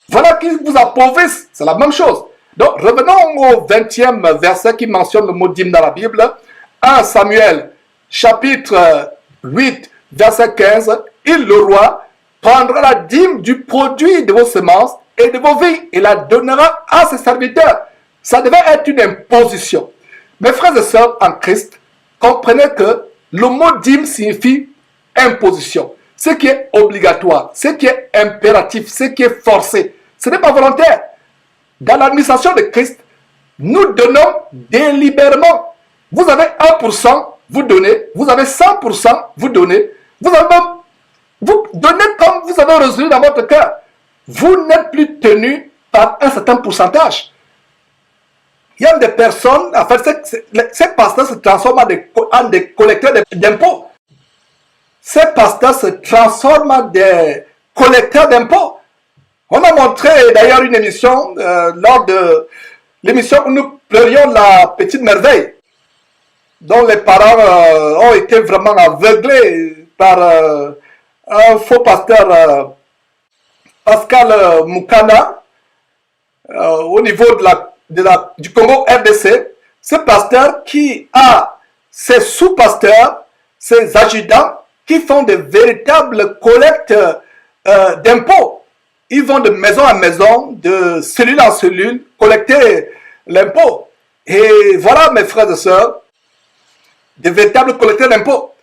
Voilà qui vous appauvrissent, c'est la même chose. Donc revenons au 20e verset qui mentionne le mot dîme dans la Bible, 1 Samuel chapitre 8 verset 15, il le roi prendra la dîme du produit de vos semences et de vos vignes et la donnera à ses serviteurs. Ça devait être une imposition. Mes frères et sœurs en Christ, comprenez que le mot dîme signifie imposition. Ce qui est obligatoire, ce qui est impératif, ce qui est forcé. Ce n'est pas volontaire. Dans l'administration de Christ, nous donnons délibérément. Vous avez 1%, vous donnez. Vous avez 100%, vous donnez. Vous donnez comme vous avez résolu dans votre cœur. Vous n'êtes plus tenu par un certain pourcentage. Il y a des personnes, en fait, ces pasteurs se transforment en des collecteurs d'impôts. Ces pasteurs se transforment en des collecteurs d'impôts. On a montré d'ailleurs une émission, lors de l'émission où nous pleurions la petite merveille, dont les parents ont été vraiment aveuglés par un faux pasteur, Pascal Moukana, au niveau du Congo RDC. Ce pasteur qui a ses sous-pasteurs, ses adjudants, qui font de véritables collectes d'impôts. Ils vont de maison en maison, de cellule en cellule, collecter l'impôt. Et voilà, mes frères et sœurs, de véritables collecteurs d'impôts.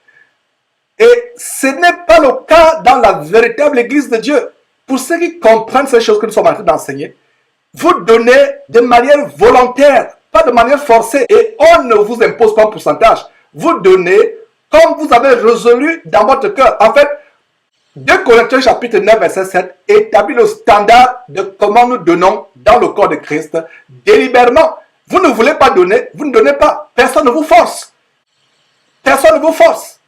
Et ce n'est pas le cas dans la véritable Église de Dieu. Pour ceux qui comprennent ces choses que nous sommes en train d'enseigner, vous donnez de manière volontaire, pas de manière forcée. Et on ne vous impose pas un pourcentage. Vous donnez comme vous avez résolu dans votre cœur. En fait, 2 Corinthiens chapitre 9 verset 7 établit le standard de comment nous donnons dans le corps de Christ délibérément. Vous ne voulez pas donner, vous ne donnez pas. Personne ne vous force. Personne ne vous force.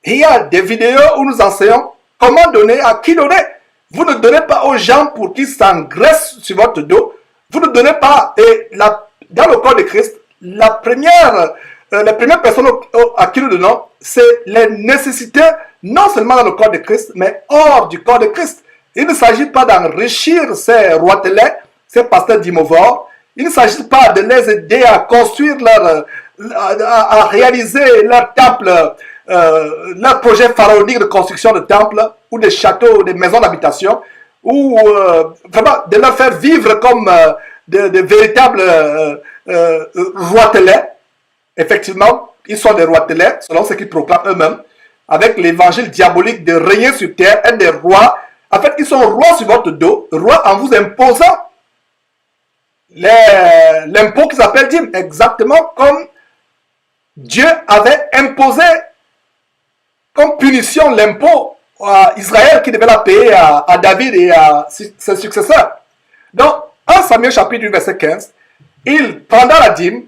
Et il y a des vidéos où nous enseignons comment donner, à qui donner. Vous ne donnez pas aux gens pour qu'ils s'engraissent sur votre dos. Vous ne donnez pas. Et dans le corps de Christ, les premières personnes à qui nous donnons, c'est les nécessités, non seulement dans le corps de Christ, mais hors du corps de Christ. Il ne s'agit pas d'enrichir ces roitelets, ces pasteurs d'imovores. Il ne s'agit pas de les aider à construire à réaliser leur temple, leur projet pharaonique de construction de temples, ou des châteaux, des maisons d'habitation, ou vraiment de leur faire vivre comme de véritables roitelets. Effectivement, ils sont des roitelets, selon ce qu'ils proclament eux-mêmes, avec l'évangile diabolique de régner sur terre, être des rois. En fait, ils sont rois sur votre dos, rois en vous imposant l'impôt qu'ils appellent dîme, exactement comme Dieu avait imposé comme punition l'impôt à Israël qui devait la payer à David et à ses successeurs. Donc, 1 Samuel chapitre 8 verset 15, il prendra la dîme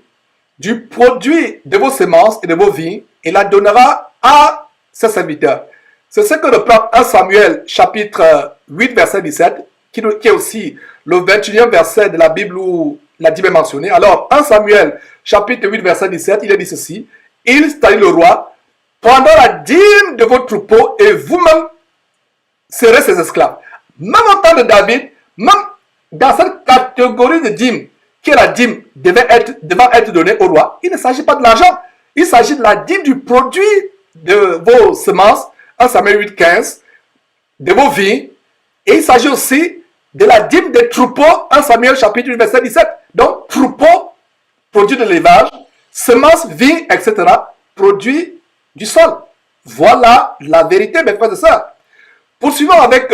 du produit de vos semences et de vos vignes et la donnera à ses serviteurs. C'est ce que reprend 1 Samuel chapitre 8 verset 17 qui est aussi le 21e verset de la Bible où la dîme est mentionnée. Alors 1 Samuel chapitre 8 verset 17, il est dit ceci: il, c'est-à-dire le roi, prendra la dîme de vos troupeaux et vous-même serez ses esclaves. Même au temps de David, même dans cette catégorie de dîme, qui est la dîme devant être donnée au roi, il ne s'agit pas de l'argent. Il s'agit de la dîme du produit de vos semences, 1 Samuel 8, 15, de vos vignes, et il s'agit aussi de la dîme des troupeaux, 1 Samuel chapitre 8, verset 17. Donc, troupeaux, produit de l'élevage, semences, vignes, etc., produit du sol. Voilà la vérité, mes frères et sœurs. Poursuivons avec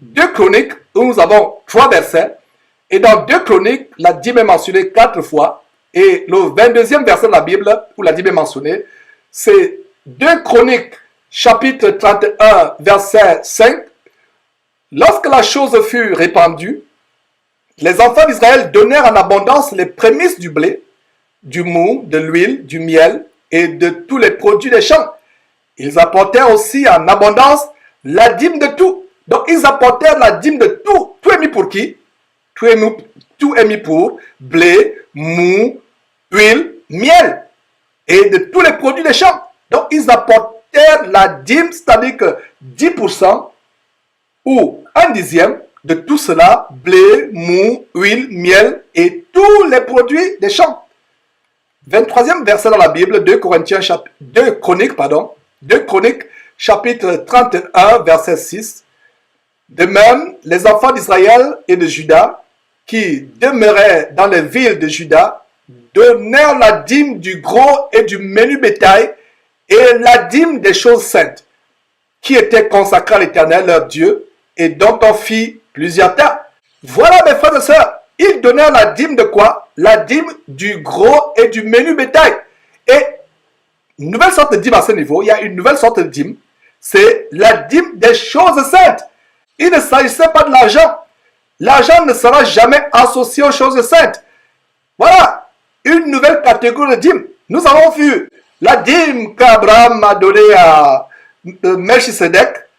2 Chroniques, où nous avons 3 versets. Et dans 2 Chroniques, la dîme est mentionnée 4 fois. Et le 22e verset de la Bible, où la dîme est mentionnée, c'est 2 Chroniques, chapitre 31, verset 5. Lorsque la chose fut répandue, les enfants d'Israël donnèrent en abondance les prémices du blé, du mou, de l'huile, du miel et de tous les produits des champs. Ils apportèrent aussi en abondance la dîme de tout. Donc ils apportèrent la dîme de tout. Tout est mis pour qui? Tout est mis pour blé, mou, huile, miel et de tous les produits des champs. Donc ils apportèrent la dîme, c'est-à-dire que 10% ou 1/10 de tout cela, blé, mou, huile, miel et tous les produits des champs. 23e verset dans la Bible, 2 Chroniques, chapitre 31, verset 6. De même, les enfants d'Israël et de Juda, qui demeuraient dans les villes de Juda, donnèrent la dîme du gros et du menu bétail et la dîme des choses saintes, qui étaient consacrées à l'Éternel, leur Dieu, et dont on fit plusieurs tas. Voilà, mes frères et sœurs, ils donnèrent la dîme de quoi? La dîme du gros et du menu bétail. Et une nouvelle sorte de dîme à ce niveau, il y a une nouvelle sorte de dîme, c'est la dîme des choses saintes. Il ne s'agissait pas de l'argent. L'argent ne sera jamais associé aux choses saintes. Voilà, une nouvelle catégorie de dîme. Nous avons vu la dîme qu'Abraham a donnée à Melchisedec,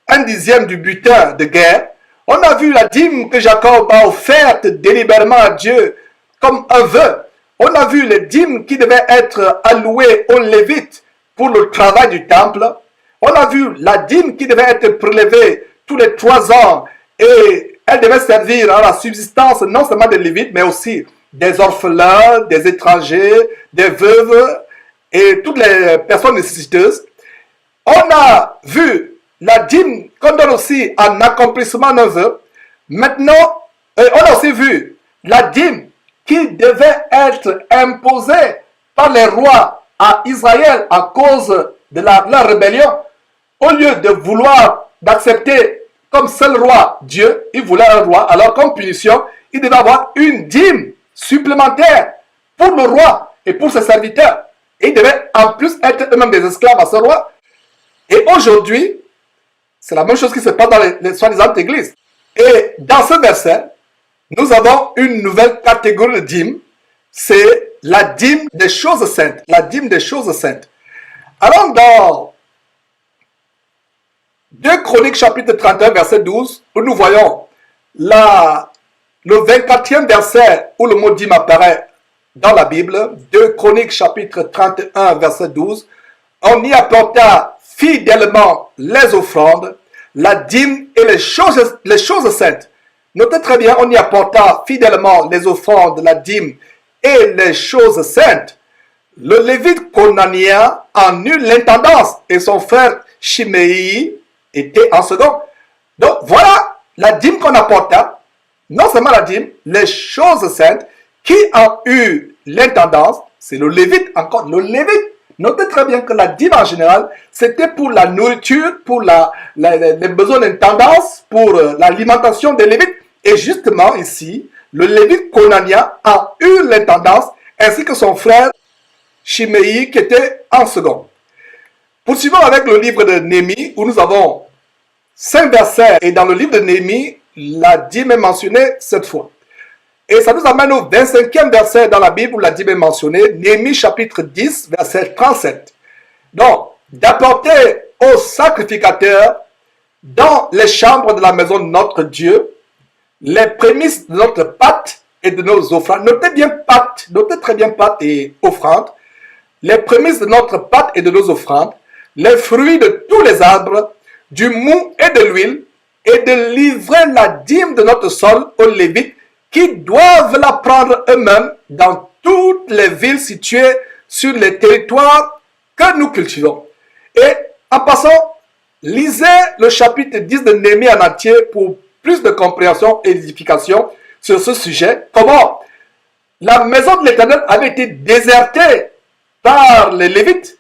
1/10 du butin de guerre. On a vu la dîme que Jacob a offerte délibérément à Dieu comme un vœu. On a vu les dîmes qui devaient être allouées aux Lévites pour le travail du temple. On a vu la dîme qui devait être prélevée tous les 3 ans et elle devait servir à la subsistance non seulement des Lévites mais aussi des orphelins, des étrangers, des veuves et toutes les personnes nécessiteuses. On a vu la dîme qu'on donne aussi en accomplissement d'un vœu. Maintenant, on a aussi vu la dîme qui devait être imposée par les rois à Israël à cause de leur rébellion. Au lieu de vouloir d'accepter comme seul roi Dieu, il voulait un roi. Alors comme punition, il devait avoir une dîme supplémentaire pour le roi et pour ses serviteurs. Et ils devaient en plus être eux-mêmes des esclaves à ce roi. Et aujourd'hui, c'est la même chose qui se passe dans les soi-disant églises. Et dans ce verset, nous avons une nouvelle catégorie de dîme. C'est la dîme des choses saintes. La dîme des choses saintes. Alors dans 2 Chroniques chapitre 31 verset 12, où nous voyons le 24e verset où le mot dîme apparaît dans la Bible, 2 Chroniques chapitre 31 verset 12, on y apporta fidèlement les offrandes, la dîme et les choses saintes. Notez très bien, on y apporta fidèlement les offrandes, la dîme et les choses saintes. Le Lévite conanien en eut l'intendance et son frère Chiméi était en second. Donc voilà la dîme qu'on apporta, non seulement la dîme, les choses saintes, qui ont eu l'intendance, c'est le Lévite encore, le Lévite. Notez très bien que la dîme en général, c'était pour la nourriture, pour les besoins d'intendance, pour l'alimentation des Lévites. Et justement ici, le Lévite conanien a eu l'intendance, ainsi que son frère Chiméi qui était en second. Poursuivons avec le livre de Néhémie, où nous avons 5 versets. Et dans le livre de Néhémie, la dîme est mentionnée 7 fois. Et ça nous amène au 25e verset dans la Bible où la Bible est mentionnée, Néhémie chapitre 10, verset 37. Donc, d'apporter aux sacrificateurs dans les chambres de la maison de notre Dieu les prémices de notre pâte et de nos offrandes. Notez bien pâte, notez très bien pâte et offrande. Les prémices de notre pâte et de nos offrandes, les fruits de tous les arbres, du mou et de l'huile, et de livrer la dîme de notre sol aux Lévites qui doivent la prendre eux-mêmes dans toutes les villes situées sur les territoires que nous cultivons. Et en passant, lisez le chapitre 10 de Néhémie en entier pour plus de compréhension et d'édification sur ce sujet. Comment la maison de l'Éternel avait été désertée par les Lévites.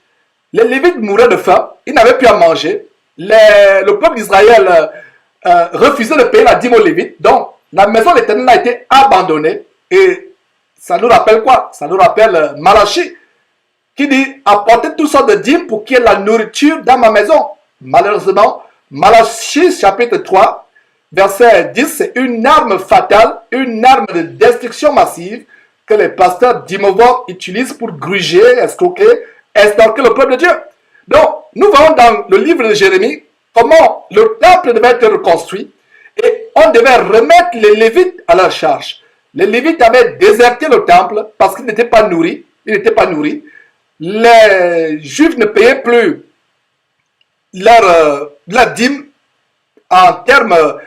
Les Lévites mouraient de faim, ils n'avaient plus à manger. Le peuple d'Israël refusait de payer la dîme aux Lévites. Donc, la maison de l'Éternel a été abandonnée. Et ça nous rappelle quoi? Ça nous rappelle Malachie, qui dit apportez toutes sortes de dîmes pour qu'il y ait la nourriture dans ma maison. Malheureusement, Malachie chapitre 3, verset 10, c'est une arme fatale, une arme de destruction massive que les pasteurs d'Imovo utilisent pour gruger, escroquer, estorquer le peuple de Dieu. Donc, nous voyons dans le livre de Jérémie comment le temple devait être reconstruit et on devait remettre les Lévites à leur charge. Les Lévites avaient déserté le temple parce qu'ils n'étaient pas nourris. Ils n'étaient pas nourris. Les Juifs ne payaient plus leur dîme en termes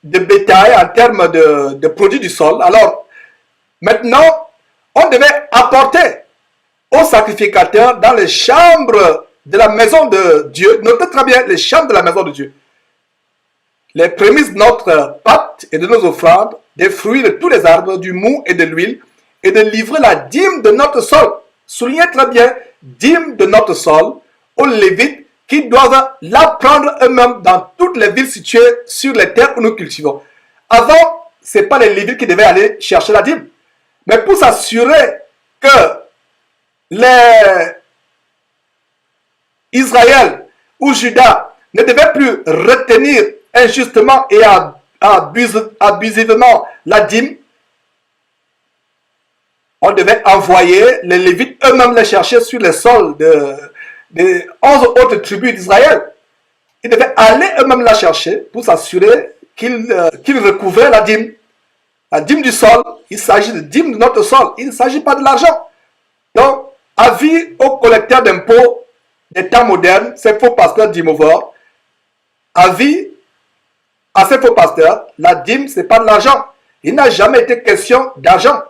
de bétail, en termes de produits du sol. Alors, maintenant, on devait apporter aux sacrificateurs dans les chambres de la maison de Dieu. Notez très bien les chambres de la maison de Dieu. Les prémices de notre pâte et de nos offrandes, des fruits de tous les arbres, du mou et de l'huile, et de livrer la dîme de notre sol. Soulignez très bien, dîme de notre sol, aux Lévites qui doivent la prendre eux-mêmes dans toutes les villes situées sur les terres que nous cultivons. Avant, ce n'est pas les Lévites qui devaient aller chercher la dîme. Mais pour s'assurer que les Israël ou Juda ne devaient plus retenir injustement et abusivement la dîme, on devait envoyer les Lévites eux-mêmes les chercher sur les sols des 11 autres tribus d'Israël. Ils devaient aller eux-mêmes la chercher pour s'assurer qu'ils recouvraient la dîme. La dîme du sol, il s'agit de dîme de notre sol. Il ne s'agit pas de l'argent. Donc, avis aux collecteurs d'impôts des temps modernes, ces faux pasteurs d'Imovo, avis à ces faux pasteurs, la dîme, ce n'est pas de l'argent. Il n'a jamais été question d'argent.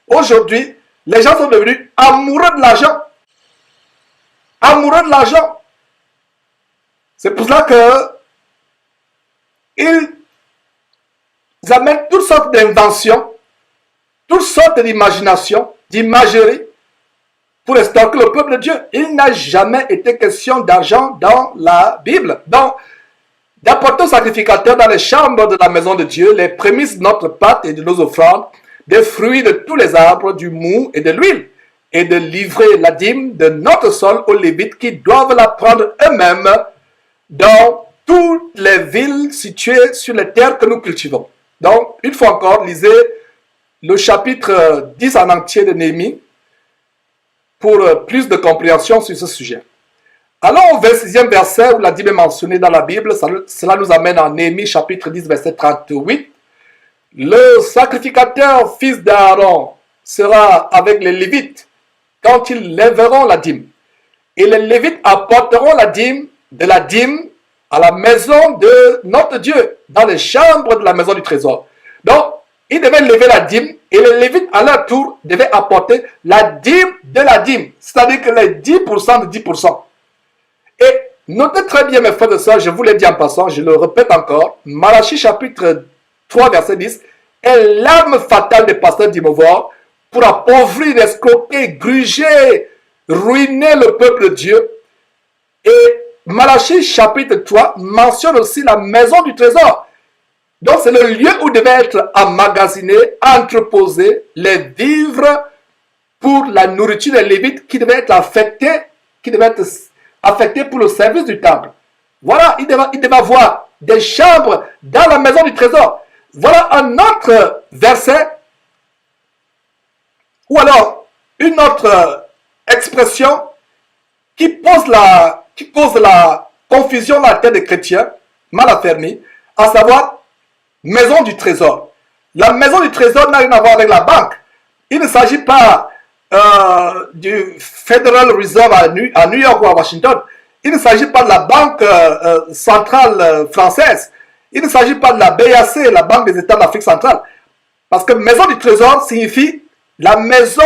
Aujourd'hui, les gens sont devenus amoureux de l'argent. Amoureux de l'argent. C'est pour cela que ils amènent toutes sortes d'inventions, toutes sortes d'imaginations, d'imagerie pour estorquer le peuple de Dieu. Il n'a jamais été question d'argent dans la Bible. Donc, d'apporter aux sacrificateurs dans les chambres de la maison de Dieu les prémices de notre pâte et de nos offrandes, des fruits de tous les arbres, du mou et de l'huile, et de livrer la dîme de notre sol aux Lévites qui doivent la prendre eux-mêmes dans toutes les villes situées sur les terres que nous cultivons. Donc, une fois encore, lisez le chapitre 10 en entier de Néhémie pour plus de compréhension sur ce sujet. Allons au 26e verset où la dîme est mentionnée dans la Bible. Cela nous amène en Néhémie chapitre 10 verset 38. Le sacrificateur fils d'Aaron sera avec les Lévites quand ils lèveront la dîme. Et les Lévites apporteront la dîme à la maison de notre Dieu, dans les chambres de la maison du trésor. Donc, ils devaient lever la dîme et les Lévites, à leur tour, devaient apporter la dîme de la dîme, c'est-à-dire que les 10% de 10%. Et notez très bien, mes frères et sœurs, je vous l'ai dit en passant, je le répète encore, Malachie chapitre 3, verset 10, est l'arme fatale des pasteurs d'Imovo pour appauvrir, escroquer, gruger, ruiner le peuple de Dieu. Et Malachie chapitre 3 mentionne aussi la maison du trésor. Donc c'est le lieu où devaient être emmagasinés, entreposés les vivres pour la nourriture des Lévites qui devaient être affectés pour le service du temple. Voilà, il devait avoir des chambres dans la maison du trésor. Voilà un autre verset Ou alors, une autre expression qui cause la confusion dans la tête des chrétiens, mal affermis, à savoir maison du trésor. La maison du trésor n'a rien à voir avec la banque. Il ne s'agit pas du Federal Reserve à New York ou à Washington. Il ne s'agit pas de la banque centrale française. Il ne s'agit pas de la BAC, la Banque des États d'Afrique centrale. Parce que maison du trésor signifie la maison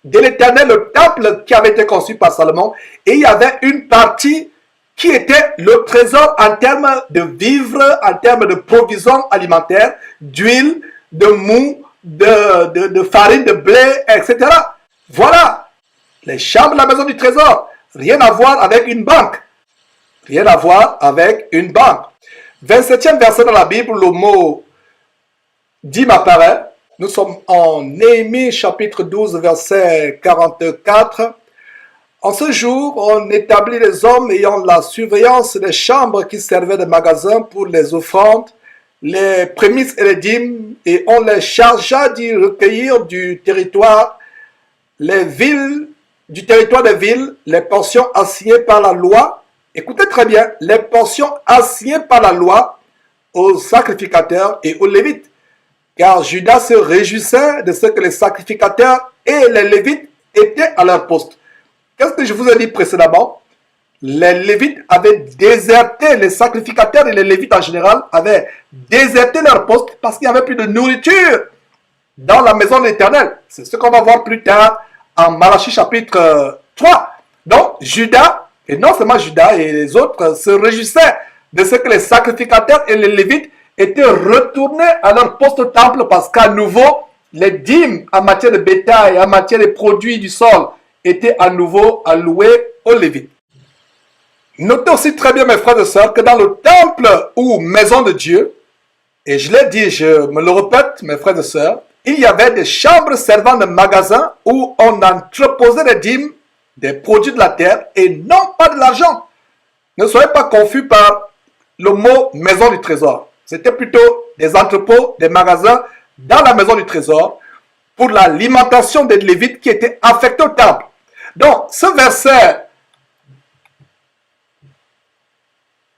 de l'Éternel, le temple qui avait été conçu par Salomon. Et il y avait une partie qui était le trésor en termes de vivres, en termes de provisions alimentaires, d'huile, de mou, de farine, de blé, etc. Voilà les chambres de la maison du trésor. Rien à voir avec une banque. Rien à voir avec une banque. 27e verset dans la Bible, le mot dîme apparaît. Nous sommes en Néhémie chapitre 12 verset 44. En ce jour, on établit les hommes ayant la surveillance des chambres qui servaient de magasins pour les offrandes, les prémices et les dîmes, et on les chargea d'y recueillir du territoire des villes, les portions assignées par la loi. Écoutez très bien, les portions assignées par la loi aux sacrificateurs et aux lévites. Car Judas se réjouissait de ce que les sacrificateurs et les lévites étaient à leur poste. Qu'est-ce que je vous ai dit précédemment? Les lévites avaient déserté, les sacrificateurs et les lévites en général avaient déserté leur poste parce qu'il n'y avait plus de nourriture dans la maison de l'Éternel. C'est ce qu'on va voir plus tard en Malachie chapitre 3. Donc Judas, et non seulement Judas et les autres, se réjouissaient de ce que les sacrificateurs et les lévites étaient retournés à leur poste au temple parce qu'à nouveau, les dîmes en matière de bétail, en matière de produits du sol, étaient à nouveau alloués aux lévites. Notez aussi très bien, mes frères et sœurs, que dans le temple ou maison de Dieu, et je l'ai dit, je me le répète, mes frères et sœurs, il y avait des chambres servant de magasins où on entreposait des dîmes, des produits de la terre et non pas de l'argent. Ne soyez pas confus par le mot maison du trésor. C'était plutôt des entrepôts, des magasins dans la maison du trésor pour l'alimentation des lévites qui étaient affectés au temple. Donc, ce verset,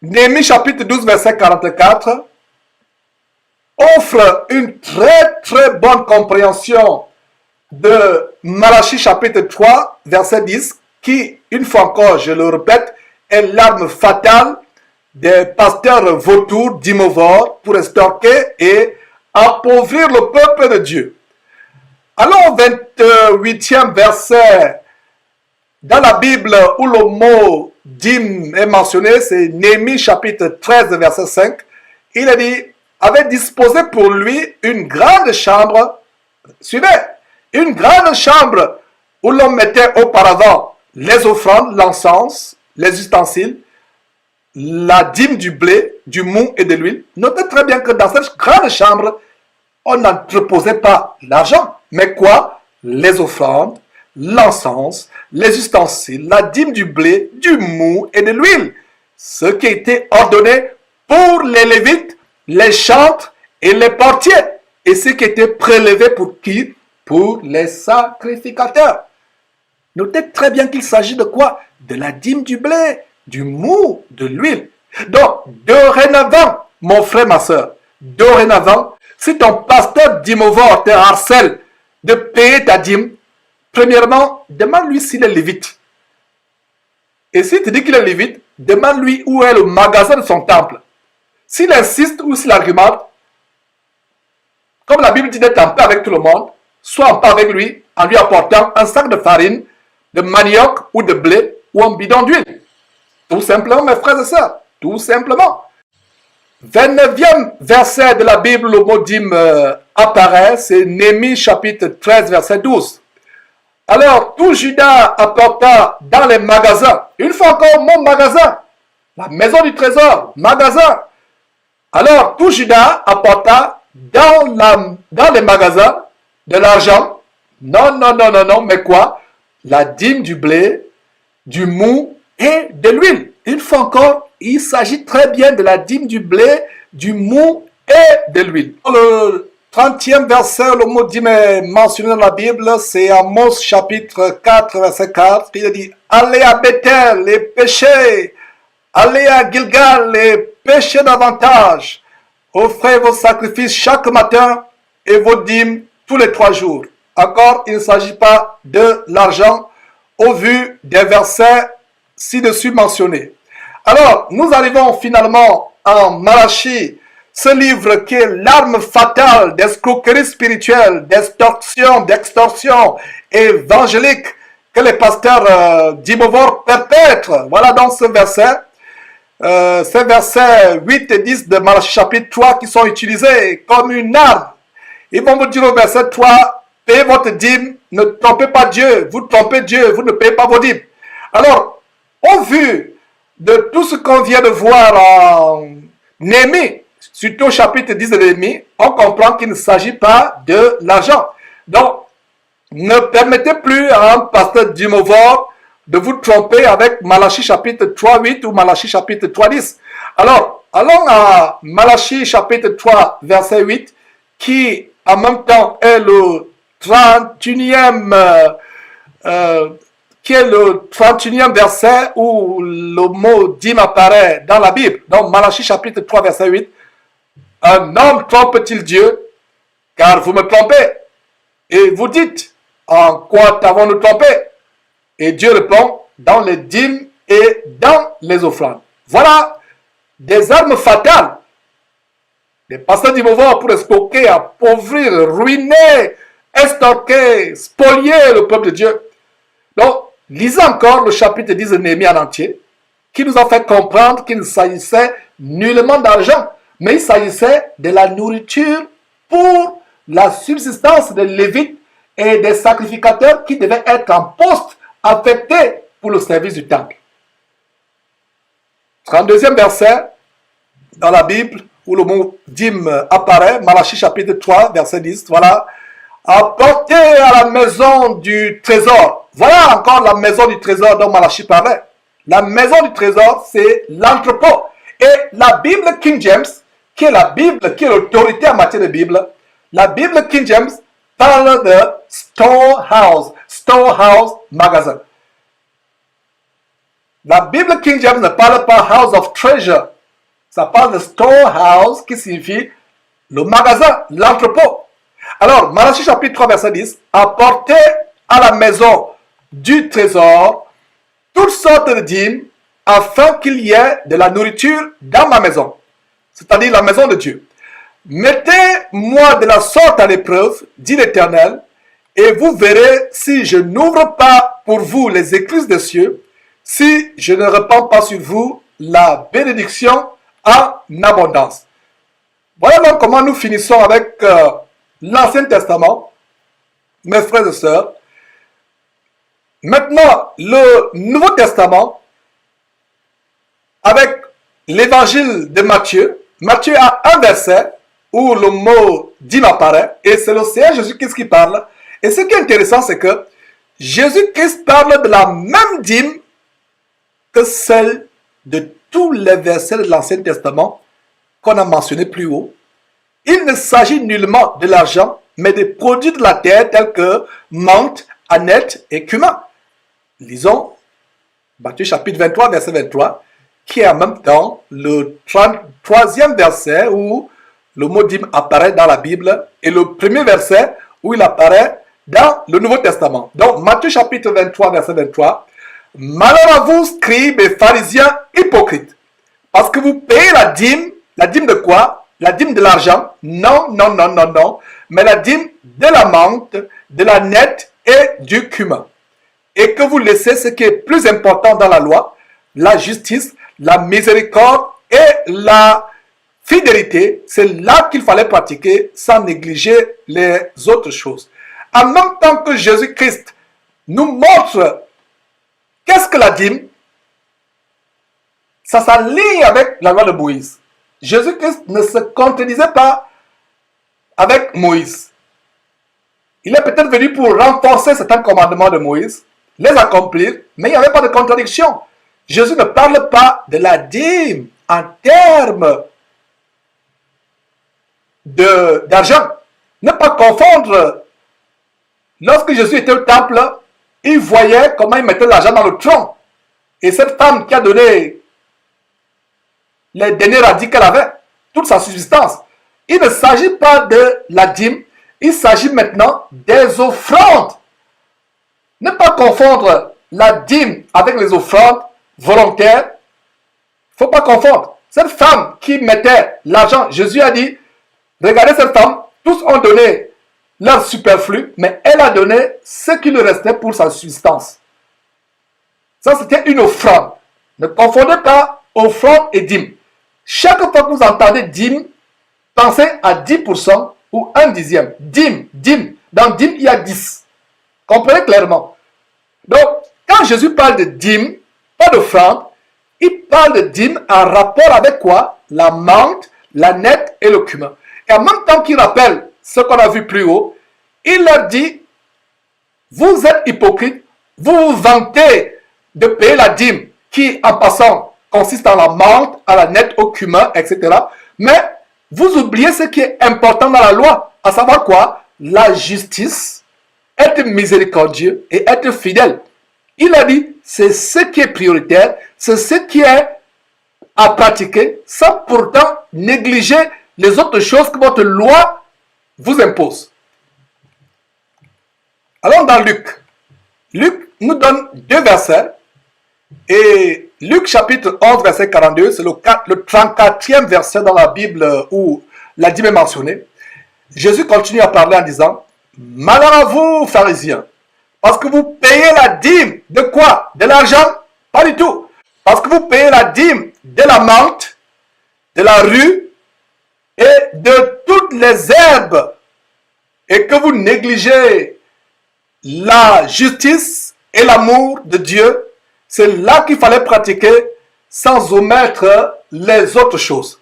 Néhémie chapitre 12, verset 44, offre une très bonne compréhension de Malachie chapitre 3, verset 10, qui, une fois encore, je le répète, est l'arme fatale des pasteurs vautours d'Imovore pour estorquer et appauvrir le peuple de Dieu. Allons au 28e verset dans la Bible où le mot dîme est mentionné, c'est Néhémie chapitre 13, verset 5. Il a dit, avait disposé pour lui une grande chambre, suivez, une grande chambre où l'on mettait auparavant les offrandes, l'encens, les ustensiles, la dîme du blé, du mou et de l'huile. Notez très bien que dans cette grande chambre, on n'entreposait pas l'argent, mais quoi? Les offrandes, l'encens, les ustensiles, la dîme du blé, du mou et de l'huile. Ce qui était ordonné pour les lévites, les chantres et les portiers. Et ce qui était prélevé pour qui? Pour les sacrificateurs. Notez très bien qu'il s'agit de quoi? De la dîme du blé, du mou, de l'huile. Donc, dorénavant, mon frère, ma soeur, dorénavant, si ton pasteur d'Imovore te harcèle de payer ta dîme, premièrement, demande-lui s'il est lévite. Et s'il te dit qu'il est lévite, demande-lui où est le magasin de son temple. S'il insiste ou s'il argumente, comme la Bible dit d'être en paix avec tout le monde, sois en paix avec lui en lui apportant un sac de farine, de manioc ou de blé ou un bidon d'huile. Tout simplement, mes frères et sœurs, tout simplement. 29e verset de la Bible, le mot dîme apparaît, c'est Néhémie chapitre 13, verset 12. Alors, tout Judas apporta dans les magasins, une fois encore mon magasin, la maison du trésor, magasin. Alors, tout Judas apporta dans les magasins de l'argent. Non, mais quoi? La dîme du blé, du mou et de l'huile. Une fois encore, il s'agit très bien de la dîme du blé, du mou et de l'huile. Le 30e verset, le mot dîme est mentionné dans la Bible, c'est Amos chapitre 4, verset 4. Il dit, allez à Bethel et péchez, allez à Gilgal et péchez davantage. Offrez vos sacrifices chaque matin et vos dîmes tous les 3 jours. Encore, il ne s'agit pas de l'argent au vu des versets ci-dessus mentionnés. Alors, nous arrivons finalement en Malachie, ce livre qui est l'arme fatale d'escroquerie spirituelle, d'extorsion évangélique que les pasteurs d'Imovor perpètrent. Voilà donc ce verset. Ces versets 8 et 10 de Malachie chapitre 3 qui sont utilisés comme une arme. Ils vont vous dire au verset 3, payez votre dîme, ne trompez pas Dieu, vous trompez Dieu, vous ne payez pas vos dîmes. Alors, au vu de tout ce qu'on vient de voir en Néhémie, surtout au chapitre 10 de Néhémie, on comprend qu'il ne s'agit pas de l'argent. Donc, ne permettez plus à un pasteur d'Imovor de vous tromper avec Malachie chapitre 3.8 ou Malachie chapitre 3.10. Alors, allons à Malachie chapitre 3, verset 8, qui en même temps est le 31e, verset où le mot dîme apparaît dans la Bible. Donc, Malachie chapitre 3, verset 8. Un homme trompe-t-il Dieu? Car vous me trompez. Et vous dites, en quoi t'avons-nous trompé? Et Dieu répond, dans les dîmes et dans les offrandes. Voilà des armes fatales. Les pasteurs d'Imovor pour escroquer, appauvrir, ruiner, extorquer, spolier le peuple de Dieu. Donc, lisez encore le chapitre 10 de Néhémie en entier, qui nous a fait comprendre qu'il ne s'agissait nullement d'argent, mais il s'agissait de la nourriture pour la subsistance des Lévites et des sacrificateurs qui devaient être en poste affectés pour le service du temple. 32e verset dans la Bible où le mot dîme apparaît, Malachie chapitre 3, verset 10, voilà. Apportez à la maison du trésor. Voilà encore la maison du trésor dont Malachie parlait. La maison du trésor, c'est l'entrepôt. Et la Bible King James, qui est la Bible, qui est l'autorité en matière de Bible, la Bible King James parle de storehouse, magasin. La Bible King James ne parle pas house of treasure. Ça parle de storehouse qui signifie le magasin, l'entrepôt. Alors, Malachie chapitre 3, verset 10, apportez à la maison du trésor toutes sortes de dîmes afin qu'il y ait de la nourriture dans ma maison, c'est-à-dire la maison de Dieu. Mettez-moi de la sorte à l'épreuve, dit l'Éternel, et vous verrez si je n'ouvre pas pour vous les écluses des cieux, si je ne répands pas sur vous la bénédiction en abondance. Voilà donc comment nous finissons avec l'Ancien Testament, mes frères et sœurs. Maintenant, le Nouveau Testament, avec l'évangile de Matthieu. Matthieu a un verset où le mot dîme apparaît, et c'est le Seigneur Jésus-Christ qui parle. Et ce qui est intéressant, c'est que Jésus-Christ parle de la même dîme que celle de tous les versets de l'Ancien Testament qu'on a mentionné plus haut. Il ne s'agit nullement de l'argent, mais des produits de la terre tels que menthe, aneth et cumin. Lisons Matthieu chapitre 23, verset 23, qui est en même temps le 33e verset où le mot dîme apparaît dans la Bible et le premier verset où il apparaît dans le Nouveau Testament. Donc, Matthieu chapitre 23, verset 23. Malheur à vous, scribes et pharisiens hypocrites, parce que vous payez la dîme de quoi? La dîme de l'argent? Non, non, non, non, non, mais la dîme de la menthe, de la nette et du cumin. Et que vous laissez ce qui est plus important dans la loi, la justice, la miséricorde et la fidélité. C'est là qu'il fallait pratiquer sans négliger les autres choses. En même temps que Jésus-Christ nous montre qu'est-ce que la dîme, ça s'aligne avec la loi de Moïse. Jésus-Christ ne se contredisait pas avec Moïse. Il est peut-être venu pour renforcer certains commandements de Moïse, les accomplir, mais il n'y avait pas de contradiction. Jésus ne parle pas de la dîme en termes d'argent. Ne pas confondre. Lorsque Jésus était au temple, il voyait comment il mettait l'argent dans le tronc. Et cette femme qui a donné les derniers radis qu'elle avait, toute sa subsistance. Il ne s'agit pas de la dîme, il s'agit maintenant des offrandes. Ne pas confondre la dîme avec les offrandes volontaires. Il ne faut pas confondre. Cette femme qui mettait l'argent, Jésus a dit, regardez cette femme, tous ont donné leur superflu, mais elle a donné ce qui lui restait pour sa subsistance. Ça, c'était une offrande. Ne confondez pas offrande et dîme. Chaque fois que vous entendez dîme, pensez à 10% ou 1/10. Dîme, dîme. Dans dîme, il y a 10. Comprenez clairement. Donc, quand Jésus parle de dîme, pas d'offrande, il parle de dîme en rapport avec quoi? La menthe, la nette et le cumin. Et en même temps qu'il rappelle ce qu'on a vu plus haut, il leur dit, vous êtes hypocrites, vous vous vantez de payer la dîme qui, en passant, consiste en la menthe, à la nette, au cumin, etc. Mais vous oubliez ce qui est important dans la loi, à savoir quoi? La justice, être miséricordieux et être fidèle. Il a dit, c'est ce qui est prioritaire, c'est ce qui est à pratiquer, sans pourtant négliger les autres choses que votre loi vous impose. Allons dans Luc. Luc nous donne 2 versets. Et Luc chapitre 11, verset 42, c'est le 34e verset dans la Bible où la dîme est mentionnée. Jésus continue à parler en disant, malheur à vous, pharisiens, parce que vous payez la dîme de quoi? De l'argent? Pas du tout. Parce que vous payez la dîme de la menthe, de la rue et de toutes les herbes et que vous négligez la justice et l'amour de Dieu. C'est là qu'il fallait pratiquer sans omettre les autres choses.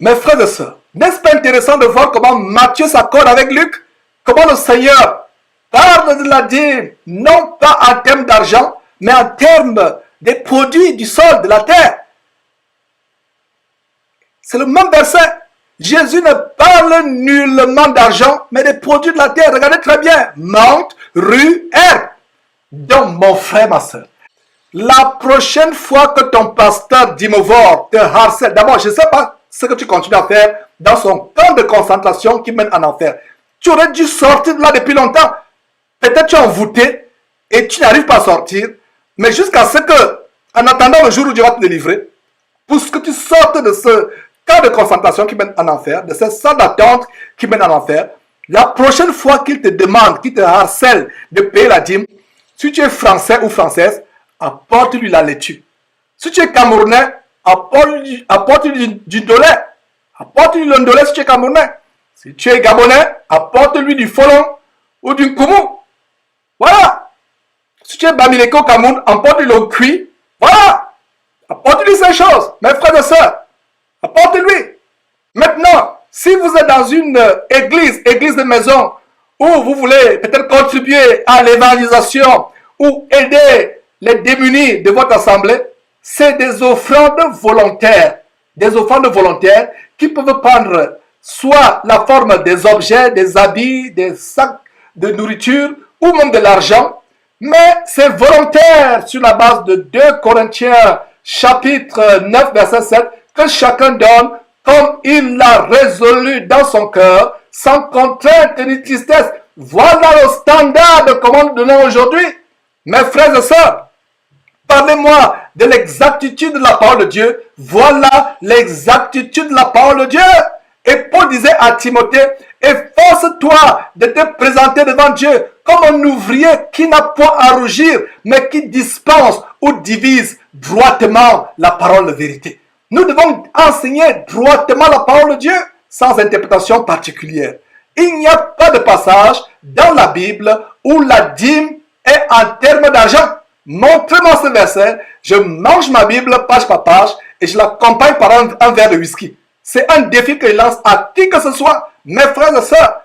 Mes frères et sœurs, n'est-ce pas intéressant de voir comment Matthieu s'accorde avec Luc? Comment le Seigneur parle de la dîme, non pas en termes d'argent, mais en termes des produits du sol, de la terre. C'est le même verset. Jésus ne parle nullement d'argent, mais des produits de la terre. Regardez très bien. Menthe, rue, herbe. Donc, mon frère, ma soeur, la prochaine fois que ton pasteur dimovore te harcèle, d'abord, je ne sais pas ce que tu continues à faire dans son camp de concentration qui mène en enfer. Tu aurais dû sortir de là depuis longtemps. Peut-être tu es envoûté et tu n'arrives pas à sortir. Mais jusqu'à ce que, en attendant le jour où Dieu va te délivrer, pour que tu sortes de ce camp de concentration qui mène en enfer, de cette salle d'attente qui mène en enfer, la prochaine fois qu'il te demande, qu'il te harcèle de payer la dîme, si tu es français ou française, apporte-lui la laitue. Si tu es camerounais, apporte-lui du ndolé. Apporte-lui le ndolé si tu es camerounais. Si tu es gabonais, apporte-lui du folon ou du koumou. Voilà. Si tu es bamileke au Cameroun, apporte-lui le cuit. Voilà. Apporte-lui ces choses, mes frères et sœurs. Apporte-lui. Maintenant, si vous êtes dans une église de maison, où vous voulez peut-être contribuer à l'évangélisation ou aider les démunis de votre assemblée, c'est des offrandes volontaires. Des offrandes volontaires qui peuvent prendre soit la forme des objets, des habits, des sacs de nourriture ou même de l'argent. Mais c'est volontaire sur la base de 2 Corinthiens chapitre 9 verset 7 que chacun donne comme il l'a résolu dans son cœur, sans contrainte ni tristesse. Voilà le standard de comment nous donnons aujourd'hui. Mes frères et sœurs, parlez-moi de l'exactitude de la parole de Dieu. Voilà l'exactitude de la parole de Dieu. Et Paul disait à Timothée, efforce-toi de te présenter devant Dieu comme un ouvrier qui n'a point à rougir, mais qui dispense ou divise droitement la parole de vérité. Nous devons enseigner droitement la parole de Dieu sans interprétation particulière. Il n'y a pas de passage dans la Bible où la dîme est en termes d'argent. Montrez-moi ce verset, je mange ma Bible page par page et je l'accompagne par un verre de whisky. C'est un défi que je lance à qui que ce soit, mes frères et sœurs.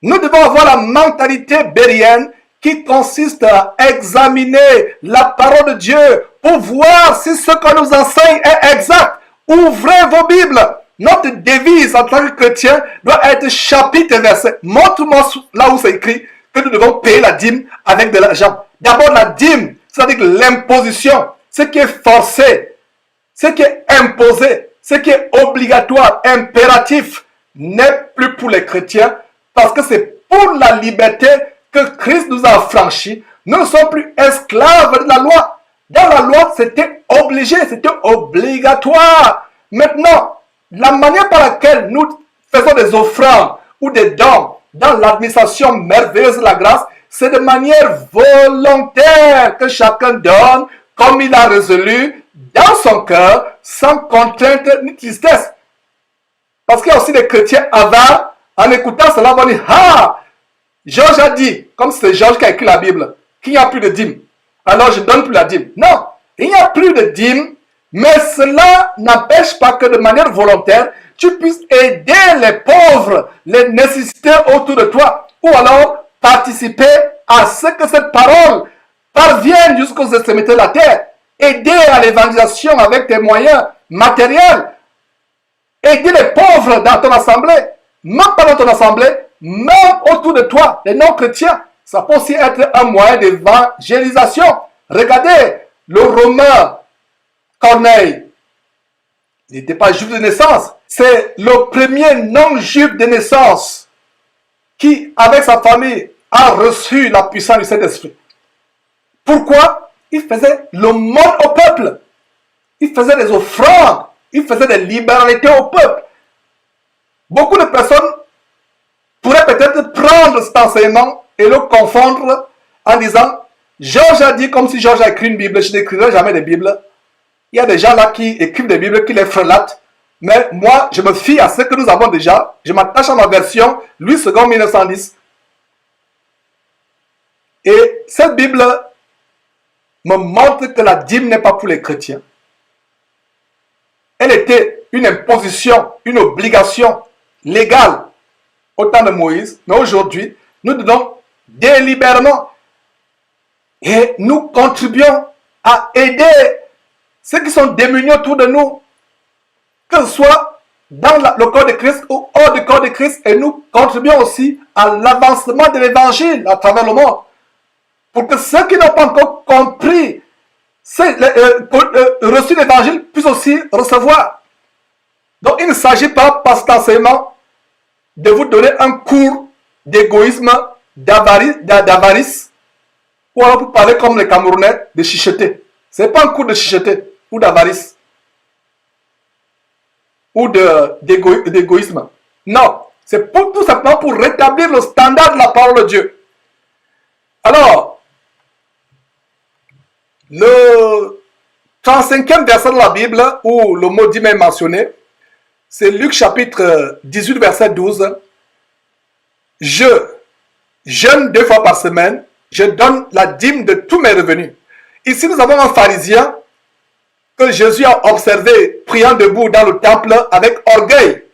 Nous devons avoir la mentalité bérienne qui consiste à examiner la parole de Dieu pour voir si ce qu'on nous enseigne est exact. Ouvrez vos Bibles. Notre devise en tant que chrétien doit être chapitre et verset. Montre-moi là où c'est écrit que nous devons payer la dîme avec de l'argent. D'abord la dîme, c'est-à-dire l'imposition, ce qui est forcé, ce qui est imposé, ce qui est obligatoire, impératif, n'est plus pour les chrétiens parce que c'est pour la liberté que Christ nous a affranchis. Nous ne sommes plus esclaves de la loi. Dans la loi, c'était obligé, c'était obligatoire. Maintenant, la manière par laquelle nous faisons des offrandes ou des dons dans l'administration merveilleuse de la grâce, c'est de manière volontaire que chacun donne comme il a résolu dans son cœur, sans contrainte ni tristesse. Parce qu'il y a aussi des chrétiens avares, en écoutant cela, vont dire, ah, Georges a dit, comme c'est Georges qui a écrit la Bible, qu'il n'y a plus de dîme. Alors je ne donne plus la dîme. Non, il n'y a plus de dîme, mais cela n'empêche pas que de manière volontaire, tu puisses aider les pauvres, les nécessités autour de toi, ou alors participer à ce que cette parole parvienne jusqu'aux extrémités de la terre, aider à l'évangélisation avec tes moyens matériels, aider les pauvres dans ton assemblée, même pas dans ton assemblée, même autour de toi, les non-chrétiens. Ça peut aussi être un moyen d'évangélisation. Regardez le Romain Corneille. Il n'était pas juif de naissance. C'est le premier non-juif de naissance qui, avec sa famille, a reçu la puissance du Saint-Esprit. Pourquoi? Il faisait le monde au peuple. Il faisait des offrandes. Il faisait des libéralités au peuple. Beaucoup de personnes pourraient peut-être prendre cet enseignement et le confondre en disant Georges a dit comme si Georges a écrit une Bible, je n'écrirai jamais de Bible. Il y a des gens là qui écrivent des Bibles, qui les frelatent. Mais moi, je me fie à ce que nous avons déjà. Je m'attache à ma version, Louis II 1910. Et cette Bible me montre que la dîme n'est pas pour les chrétiens. Elle était une imposition, une obligation légale au temps de Moïse. Mais aujourd'hui, nous donnons délibérément. Et nous contribuons à aider ceux qui sont démunis autour de nous, que ce soit dans le corps de Christ ou hors du corps de Christ, et nous contribuons aussi à l'avancement de l'évangile à travers le monde. Pour que ceux qui n'ont pas encore compris, reçu l'évangile, puissent aussi recevoir. Donc il ne s'agit pas, par cet enseignement, de vous donner un cours d'égoïsme, d'avarice, ou alors pour parler comme les Camerounais, de chicheter. Ce n'est pas un cours de chicheter ou d'avarice ou d'égoïsme. Non, c'est tout simplement pour rétablir le standard de la parole de Dieu. Alors, le 35e verset de la Bible où le mot dîme est mentionné, c'est Luc chapitre 18 verset 12. Je jeûne 2 fois par semaine, je donne la dîme de tous mes revenus. Ici, nous avons un pharisien que Jésus a observé priant debout dans le temple avec orgueil.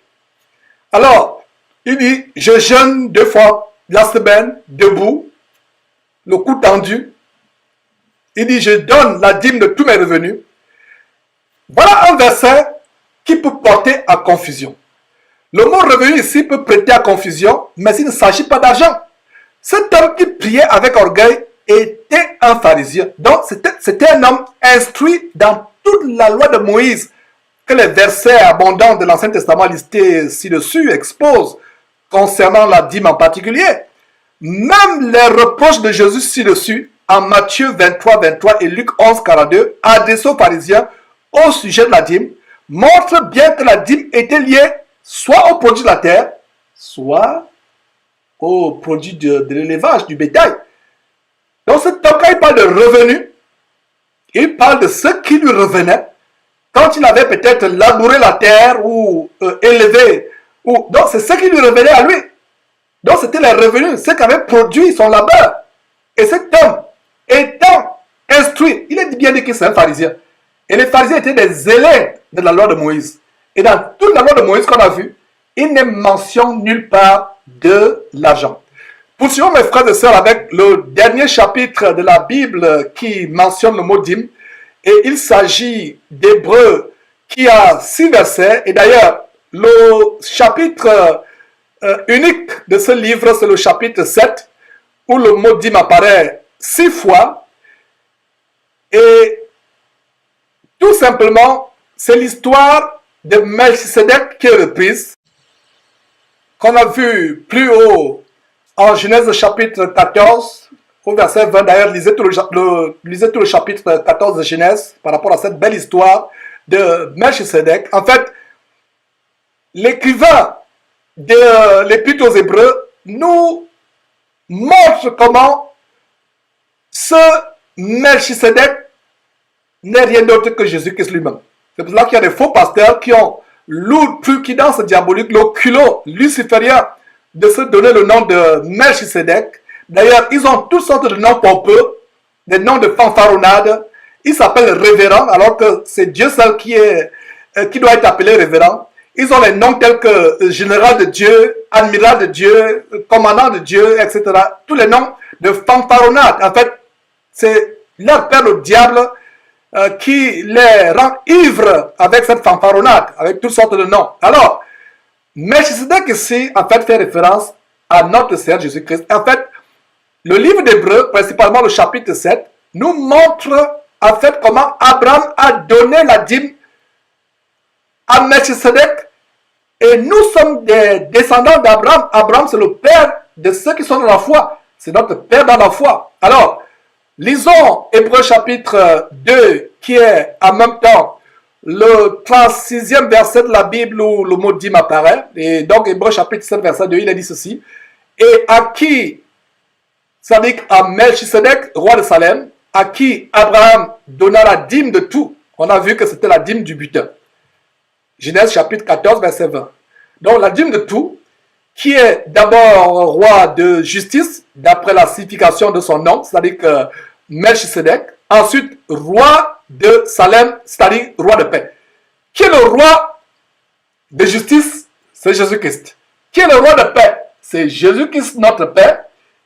Alors, il dit, je jeûne 2 fois la semaine, debout, le cou tendu. Il dit, je donne la dîme de tous mes revenus. Voilà un verset qui peut porter à confusion. Le mot revenu ici peut prêter à confusion, mais il ne s'agit pas d'argent. Cet homme qui priait avec orgueil était un pharisien. Donc, c'était un homme instruit dans toute la loi de Moïse, que les versets abondants de l'Ancien Testament listés ci-dessus exposent, concernant la dîme en particulier. Même les reproches de Jésus ci-dessus, en Matthieu 23, 23 et Luc 11, 42, adressés aux pharisiens au sujet de la dîme, montrent bien que la dîme était liée soit au produit de la terre, soit au produit de l'élevage, du bétail. Donc, cet homme, quand il parle de revenus, il parle de ce qui lui revenait quand il avait peut-être labouré la terre ou élevé. Donc, c'est ce qui lui revenait à lui. Donc, c'était les revenus, ce qu'avait produit son labeur. Et cet homme, étant instruit, il est bien dit que c'est un pharisien. Et les pharisiens étaient des élèves de la loi de Moïse. Et dans toute la loi de Moïse qu'on a vue, il n'est mention nulle part de l'argent. Poursuivons mes frères et sœurs avec le dernier chapitre de la Bible qui mentionne le mot dîme. Et il s'agit d'Hébreux qui a 6 versets. Et d'ailleurs, le chapitre unique de ce livre, c'est le chapitre 7, où le mot dîme apparaît 6 fois. Et tout simplement, c'est l'histoire de Melchisedec qui est reprise, qu'on a vu plus haut en Genèse chapitre 14, au verset 20. D'ailleurs, lisez tout le chapitre 14 de Genèse par rapport à cette belle histoire de Melchisedec. En fait, l'écrivain de l'Épître aux Hébreux nous montre comment ce Melchisedec n'est rien d'autre que Jésus-Christ lui-même. C'est pour cela qu'il y a des faux pasteurs qui ont l'outrecuidance diabolique, le culot luciférien de se donner le nom de Melchisedec. D'ailleurs, ils ont toutes sortes de noms pompeux, des noms de fanfaronnades. Ils s'appellent révérends, alors que c'est Dieu seul qui doit être appelé révérend. Ils ont les noms tels que général de Dieu, amiral de Dieu, commandant de Dieu, etc. Tous les noms de fanfaronnades. En fait, c'est leur père le diable qui les rend ivres avec cette fanfaronnade, avec toutes sortes de noms. Alors, Melchisedec ici, en fait, fait référence à notre Seigneur Jésus-Christ. En fait, le livre d'Hébreux, principalement le chapitre 7, nous montre en fait comment Abraham a donné la dîme à Melchisedec. Et nous sommes des descendants d'Abraham. Abraham, c'est le père de ceux qui sont dans la foi. C'est notre père dans la foi. Alors, lisons Hébreux chapitre 2, qui est en même temps le 36e verset de la Bible où le mot dîme apparaît. Et donc, Hébreux chapitre 7, verset 2, il a dit ceci. Et à qui, c'est-à-dire à Melchisedec, roi de Salem, à qui Abraham donna la dîme de tout. On a vu que c'était la dîme du butin. Genèse chapitre 14, verset 20. Donc, la dîme de tout, qui est d'abord roi de justice, d'après la signification de son nom, c'est-à-dire que Melchisedec. Ensuite, roi de Salem, c'est-à-dire roi de paix. Qui est le roi de justice? C'est Jésus-Christ. Qui est le roi de paix? C'est Jésus-Christ, notre paix.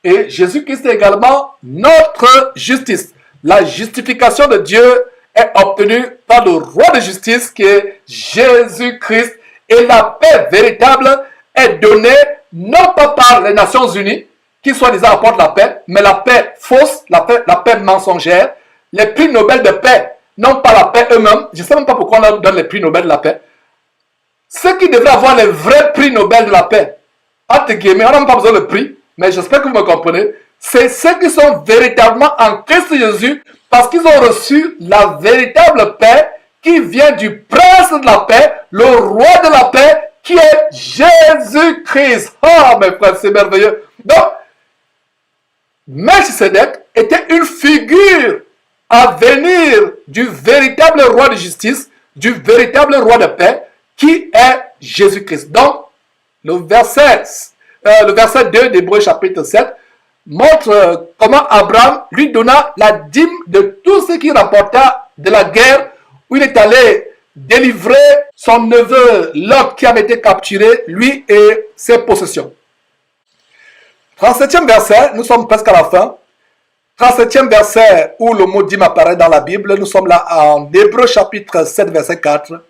Et Jésus-Christ est également notre justice. La justification de Dieu est obtenue par le roi de justice qui est Jésus-Christ. Et la paix véritable est donnée non pas par les Nations Unies, qui soi-disant apportent la paix, mais la paix fausse, la paix mensongère. Les prix Nobel de paix, non pas la paix eux-mêmes. Je ne sais même pas pourquoi on leur donne les prix Nobel de la paix. Ceux qui devraient avoir les vrais prix Nobel de la paix, entre guillemets, on n'a même pas besoin de prix, mais j'espère que vous me comprenez. C'est ceux qui sont véritablement en Christ Jésus parce qu'ils ont reçu la véritable paix qui vient du prince de la paix, le roi de la paix, qui est Jésus-Christ. Oh, mes frères, c'est merveilleux. Donc, Melchisedec était une figure à venir du véritable roi de justice, du véritable roi de paix, qui est Jésus-Christ. Donc, le verset 2 d'Hébreux chapitre 7 montre comment Abraham lui donna la dîme de tout ce qu'il rapporta de la guerre où il est allé délivrer son neveu Lot qui avait été capturé, lui et ses possessions. 37e verset, nous sommes presque à la fin. 37e verset où le mot dîme apparaît dans la Bible, nous sommes là en Hébreux chapitre 7 verset 4.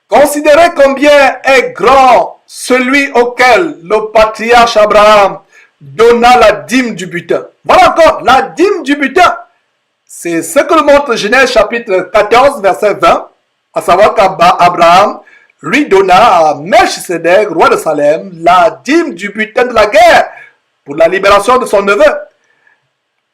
Considérez combien est grand celui auquel le patriarche Abraham donna la dîme du butin. Voilà encore, la dîme du butin. C'est ce que le montre Genèse chapitre 14 verset 20, à savoir qu'Abraham lui donna à Melchisedec, roi de Salem, la dîme du butin de la guerre pour la libération de son neveu.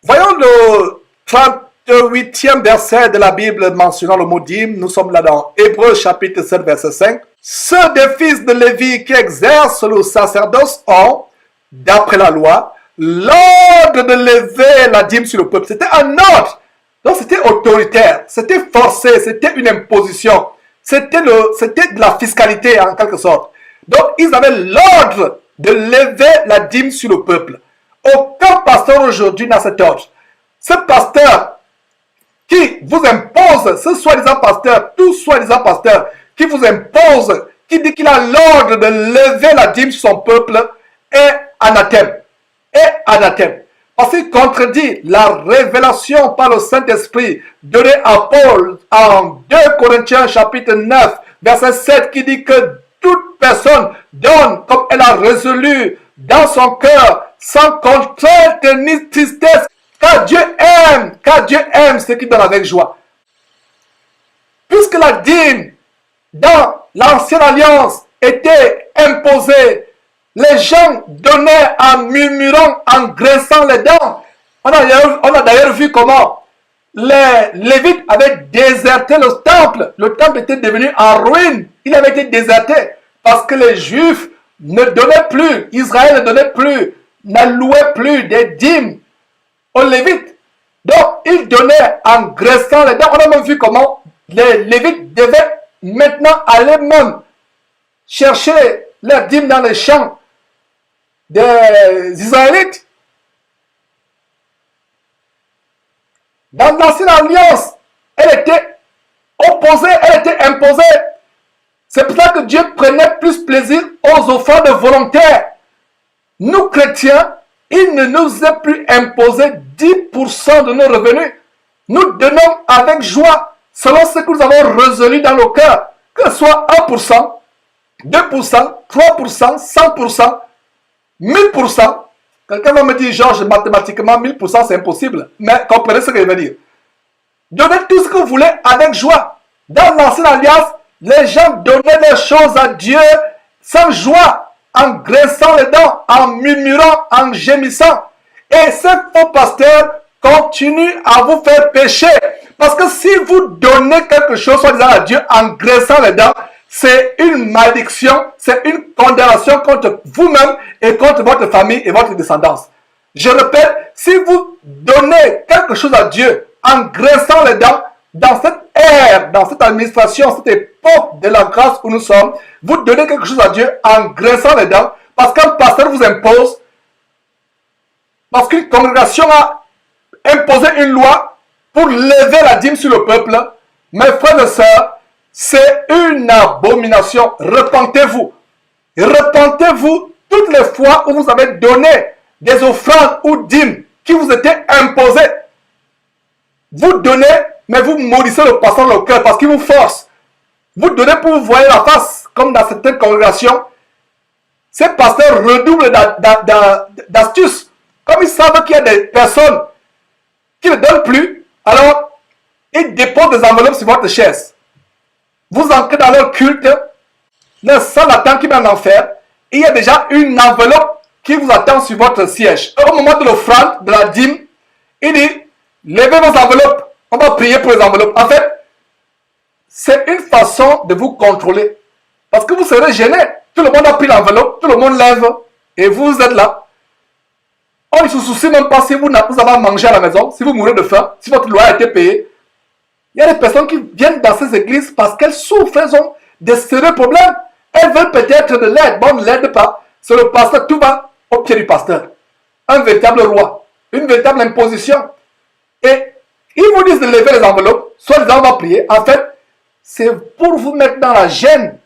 Voyons le 38e verset de la Bible mentionnant le mot dîme. Nous sommes là dans Hébreux chapitre 7 verset 5. Ceux des fils de Lévi qui exercent le sacerdoce ont, d'après la loi, l'ordre de lever la dîme sur le peuple. C'était un ordre. Donc c'était autoritaire, c'était forcé, c'était une imposition. C'était de la fiscalité en quelque sorte. Donc ils avaient l'ordre de lever la dîme sur le peuple. Aucun pasteur aujourd'hui n'a cet ordre. Ce pasteur qui vous impose, ce soi-disant pasteur, tout soi-disant pasteur, qui vous impose, qui dit qu'il a l'ordre de lever la dîme sur son peuple, est anathème. Est anathème. Parce qu'il contredit la révélation par le Saint-Esprit donnée à Paul en 2 Corinthiens chapitre 9, verset 7, qui dit que toute toute personne donne comme elle a résolu dans son cœur, sans contrainte ni tristesse, car Dieu aime ceux qui donnent avec joie. Puisque la dîme dans l'ancienne alliance était imposée, les gens donnaient en murmurant, en grinçant les dents. On a d'ailleurs vu comment les Lévites avaient déserté le temple. Le temple était devenu en ruine. Il avait été déserté parce que les Juifs ne donnaient plus, Israël ne donnait plus, n'allouait plus des dîmes aux Lévites. Donc, ils donnaient en graissant les dents. On a même vu comment les Lévites devaient maintenant aller même chercher leurs dîmes dans les champs des Israélites. Dans l'ancienne alliance, elle était opposée, elle était imposée. C'est pour ça que Dieu prenait plus plaisir aux offrandes volontaires. Nous, chrétiens, il ne nous est plus imposé 10% de nos revenus. Nous donnons avec joie, selon ce que nous avons résolu dans nos cœurs, que ce soit 1%, 2%, 3%, 100%, 1000%. Quelqu'un va me dire, Georges, mathématiquement, 1000% c'est impossible. Mais comprenez ce que je veux dire. Donnez tout ce que vous voulez avec joie. Dans l'ancienne alliance, les gens donnaient des choses à Dieu sans joie, en graissant les dents, en murmurant, en gémissant. Et ces faux pasteurs continuent à vous faire pécher. Parce que si vous donnez quelque chose, soi-disant à Dieu, en graissant les dents, c'est une malédiction, c'est une condamnation contre vous-même et contre votre famille et votre descendance. Je répète, si vous donnez quelque chose à Dieu en graissant les dents, dans cette ère, dans cette administration, cette époque de la grâce où nous sommes, vous donnez quelque chose à Dieu en graissant les dents, parce qu'un pasteur vous impose, parce qu'une congrégation a imposé une loi pour lever la dîme sur le peuple. Mes frères et sœurs, c'est une abomination. Repentez-vous. Repentez-vous toutes les fois où vous avez donné des offrandes ou dîmes qui vous étaient imposées. Vous donnez, mais vous maudissez le pasteur dans le cœur parce qu'il vous force. Vous donnez pour vous voir la face, comme dans certaines congrégations. Ces pasteurs redoublent d'astuces. Comme ils savent qu'il y a des personnes qui ne donnent plus, alors ils déposent des enveloppes sur votre chaise. Vous entrez dans leur culte, le sang attend qui met en enfer, et il y a déjà une enveloppe qui vous attend sur votre siège. Au moment de l'offrande, de la dîme, il dit, levez vos enveloppes, on va prier pour les enveloppes. En fait, c'est une façon de vous contrôler. Parce que vous serez gêné. Tout le monde a pris l'enveloppe, tout le monde lève, et vous êtes là. On ne se soucie même pas si vous avez mangé à la maison, si vous mourrez de faim, si votre loi a été payée. Il y a des personnes qui viennent dans ces églises parce qu'elles souffrent, elles ont des sérieux problèmes. Elles veulent peut-être de l'aide. Bon, ne l'aide pas. C'est le pasteur, tout va au pied du pasteur. Un véritable roi. Une véritable imposition. Et ils vous disent de lever les enveloppes. Soit les gens vont prier. En fait, c'est pour vous mettre dans la gêne.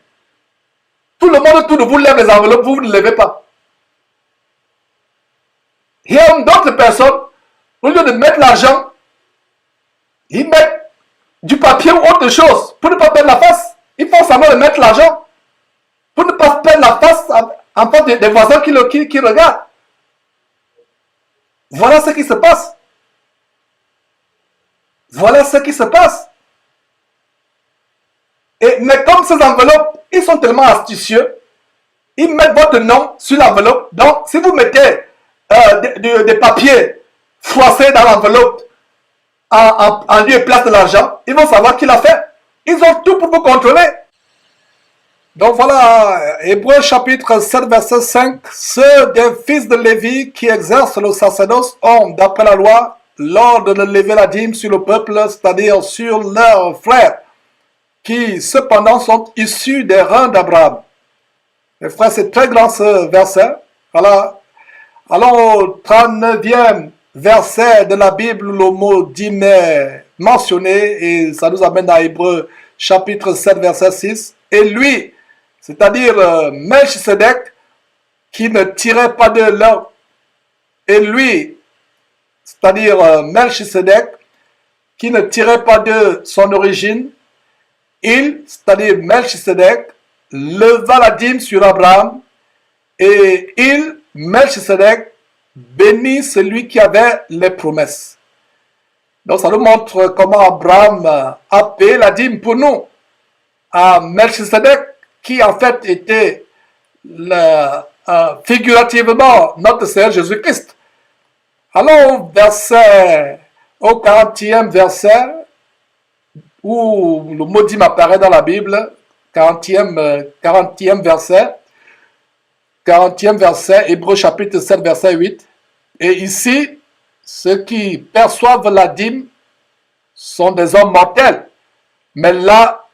Tout le monde autour de vous lève les enveloppes, vous ne levez pas. Il y a d'autres personnes, au lieu de mettre l'argent, ils mettent du papier ou autre chose pour ne pas perdre la face. Il faut savoir mettre l'argent pour ne pas perdre la face en face des voisins qui regardent. Voilà ce qui se passe. Voilà ce qui se passe. Mais comme ces enveloppes, ils sont tellement astucieux, ils mettent votre nom sur l'enveloppe. Donc, si vous mettez des papiers froissés dans l'enveloppe, en lieu et place de l'argent, ils vont savoir qui l'a fait. Ils ont tout pour vous contrôler. Donc voilà, Hébreux chapitre 7, verset 5. Ceux des fils de Lévi qui exercent le sacerdoce ont, d'après la loi, l'ordre de lever la dîme sur le peuple, c'est-à-dire sur leurs frères, qui cependant sont issus des reins d'Abraham. Mes frères, c'est très grand ce verset. Voilà. Allons au 39e verset de la Bible, le mot dîme est mentionné et ça nous amène à Hébreux chapitre 7 verset 6. Et lui, c'est-à-dire Melchisedec, qui ne tirait pas de leur... Et lui, c'est-à-dire Melchisedec, qui ne tirait pas de son origine, il, c'est-à-dire Melchisedec, leva la dîme sur Abraham et il, Melchisedec, bénit celui qui avait les promesses. Donc ça nous montre comment Abraham a payé la dîme pour nous à Melchisedec, qui en fait était figurativement notre Seigneur Jésus-Christ. Allons au 40e verset, où le mot dîme apparaît dans la Bible, 40e verset, Hébreux chapitre 7, verset 8. Et ici, ceux qui perçoivent la dîme sont des hommes mortels. Mais là,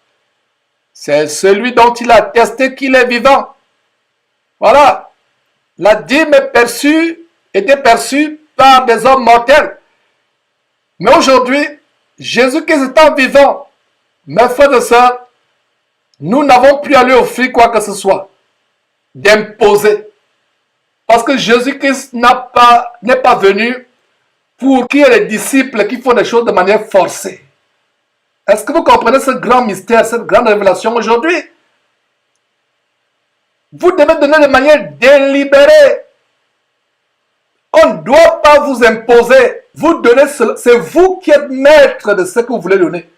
c'est celui dont il a attesté qu'il est vivant. Voilà. La dîme était perçue par des hommes mortels. Mais aujourd'hui, Jésus-Christ étant vivant, mes frères et sœurs, nous n'avons plus à lui offrir quoi que ce soit d'imposer. Parce que Jésus-Christ n'est pas venu pour qu'il y ait des disciples qui font des choses de manière forcée. Est-ce que vous comprenez ce grand mystère, cette grande révélation aujourd'hui? Vous devez donner de manière délibérée. On ne doit pas vous imposer. Vous donnez, c'est vous qui êtes maître de ce que vous voulez donner.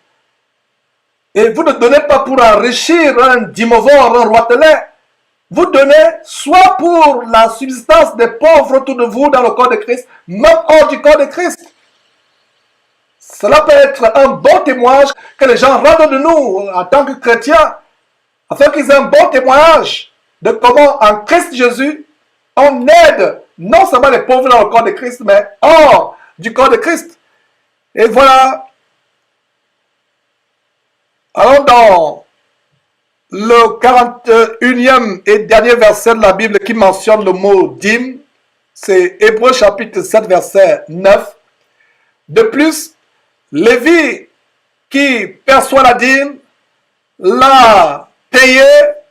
Et vous ne donnez pas pour enrichir un dimovore, un roitelet. Vous donnez soit pour la subsistance des pauvres autour de vous dans le corps de Christ, même hors du corps de Christ. Cela peut être un bon témoignage que les gens rendent de nous en tant que chrétiens, afin qu'ils aient un bon témoignage de comment en Christ Jésus, on aide non seulement les pauvres dans le corps de Christ, mais hors du corps de Christ. Et voilà. Allons dans le 41e et dernier verset de la Bible qui mentionne le mot dîme. C'est Hébreux chapitre 7, verset 9. De plus, Lévi, qui perçoit la dîme, l'a payé,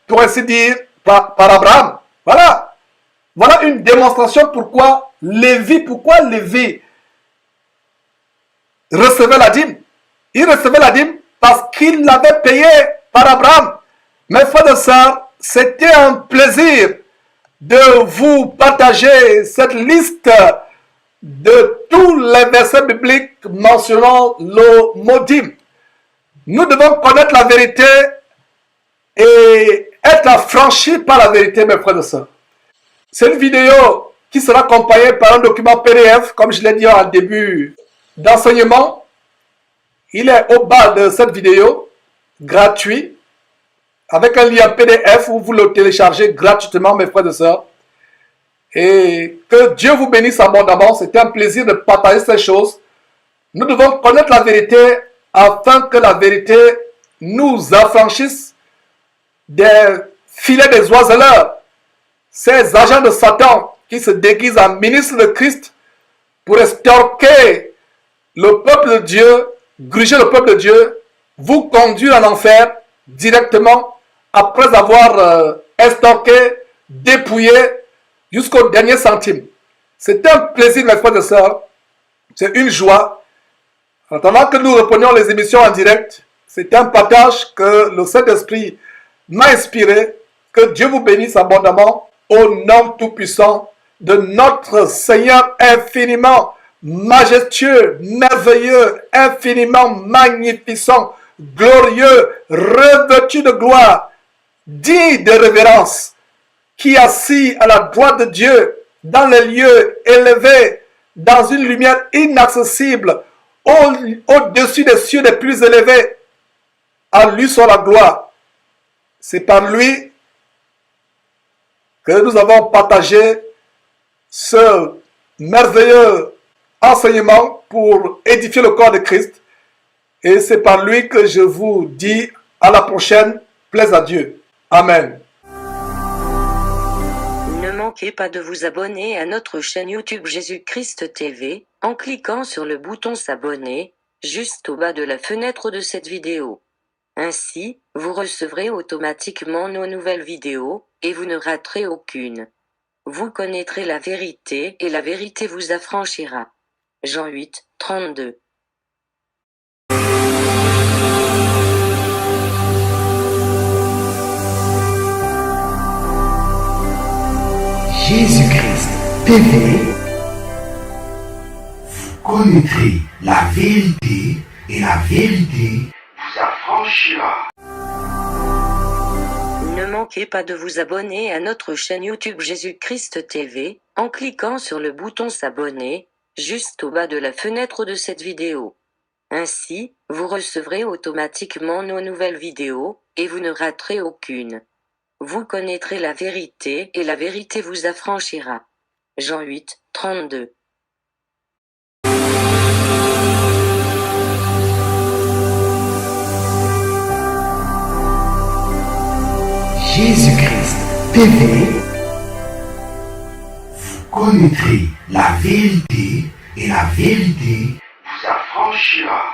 pour ainsi dire, par Abraham. Voilà. Voilà une démonstration pourquoi Lévi recevait la dîme. Il recevait la dîme parce qu'il l'avait payé par Abraham. Mes frères et sœurs, c'était un plaisir de vous partager cette liste de tous les versets bibliques mentionnant le mot dîme. Nous devons connaître la vérité et être affranchis par la vérité, mes frères et sœurs. C'est une vidéo qui sera accompagnée par un document PDF, comme je l'ai dit en début d'enseignement. Il est au bas de cette vidéo, gratuit, avec un lien PDF où vous le téléchargez gratuitement, mes frères et sœurs. Et que Dieu vous bénisse abondamment. C'était un plaisir de partager ces choses. Nous devons connaître la vérité afin que la vérité nous affranchisse des filets des oiseleurs, ces agents de Satan qui se déguisent en ministres de Christ pour estorquer le peuple de Dieu, gruger le peuple de Dieu, vous conduire en enfer directement après avoir estorqué, dépouillé jusqu'au dernier centime. C'est un plaisir, mes frères et sœurs. C'est une joie. En attendant que nous reprenions les émissions en direct, c'est un partage que le Saint-Esprit m'a inspiré. Que Dieu vous bénisse abondamment au nom tout-puissant de notre Seigneur infiniment majestueux, merveilleux, infiniment magnificent, glorieux, revêtu de gloire, digne de révérence, qui est assis à la droite de Dieu, dans les lieux élevés, dans une lumière inaccessible, au-dessus des cieux les plus élevés. À lui soit la gloire. C'est par lui que nous avons partagé ce merveilleux enseignement pour édifier le corps de Christ. Et c'est par lui que je vous dis à la prochaine. Plaise à Dieu. Amen. Ne manquez pas de vous abonner à notre chaîne YouTube Jésus-Christ TV, en cliquant sur le bouton s'abonner, juste au bas de la fenêtre de cette vidéo. Ainsi, vous recevrez automatiquement nos nouvelles vidéos, et vous ne raterez aucune. Vous connaîtrez la vérité, et la vérité vous affranchira. Jean 8, 32. Jésus-Christ TV. Vous connaîtrez la vérité et la vérité vous affranchira. Ne manquez pas de vous abonner à notre chaîne YouTube Jésus-Christ TV, en cliquant sur le bouton s'abonner, juste au bas de la fenêtre de cette vidéo. Ainsi, vous recevrez automatiquement nos nouvelles vidéos, et vous ne raterez aucune. Vous connaîtrez la vérité et la vérité vous affranchira. Jean 8, 32. Jésus-Christ TV. Vous connaîtrez la vérité et la vérité vous affranchira.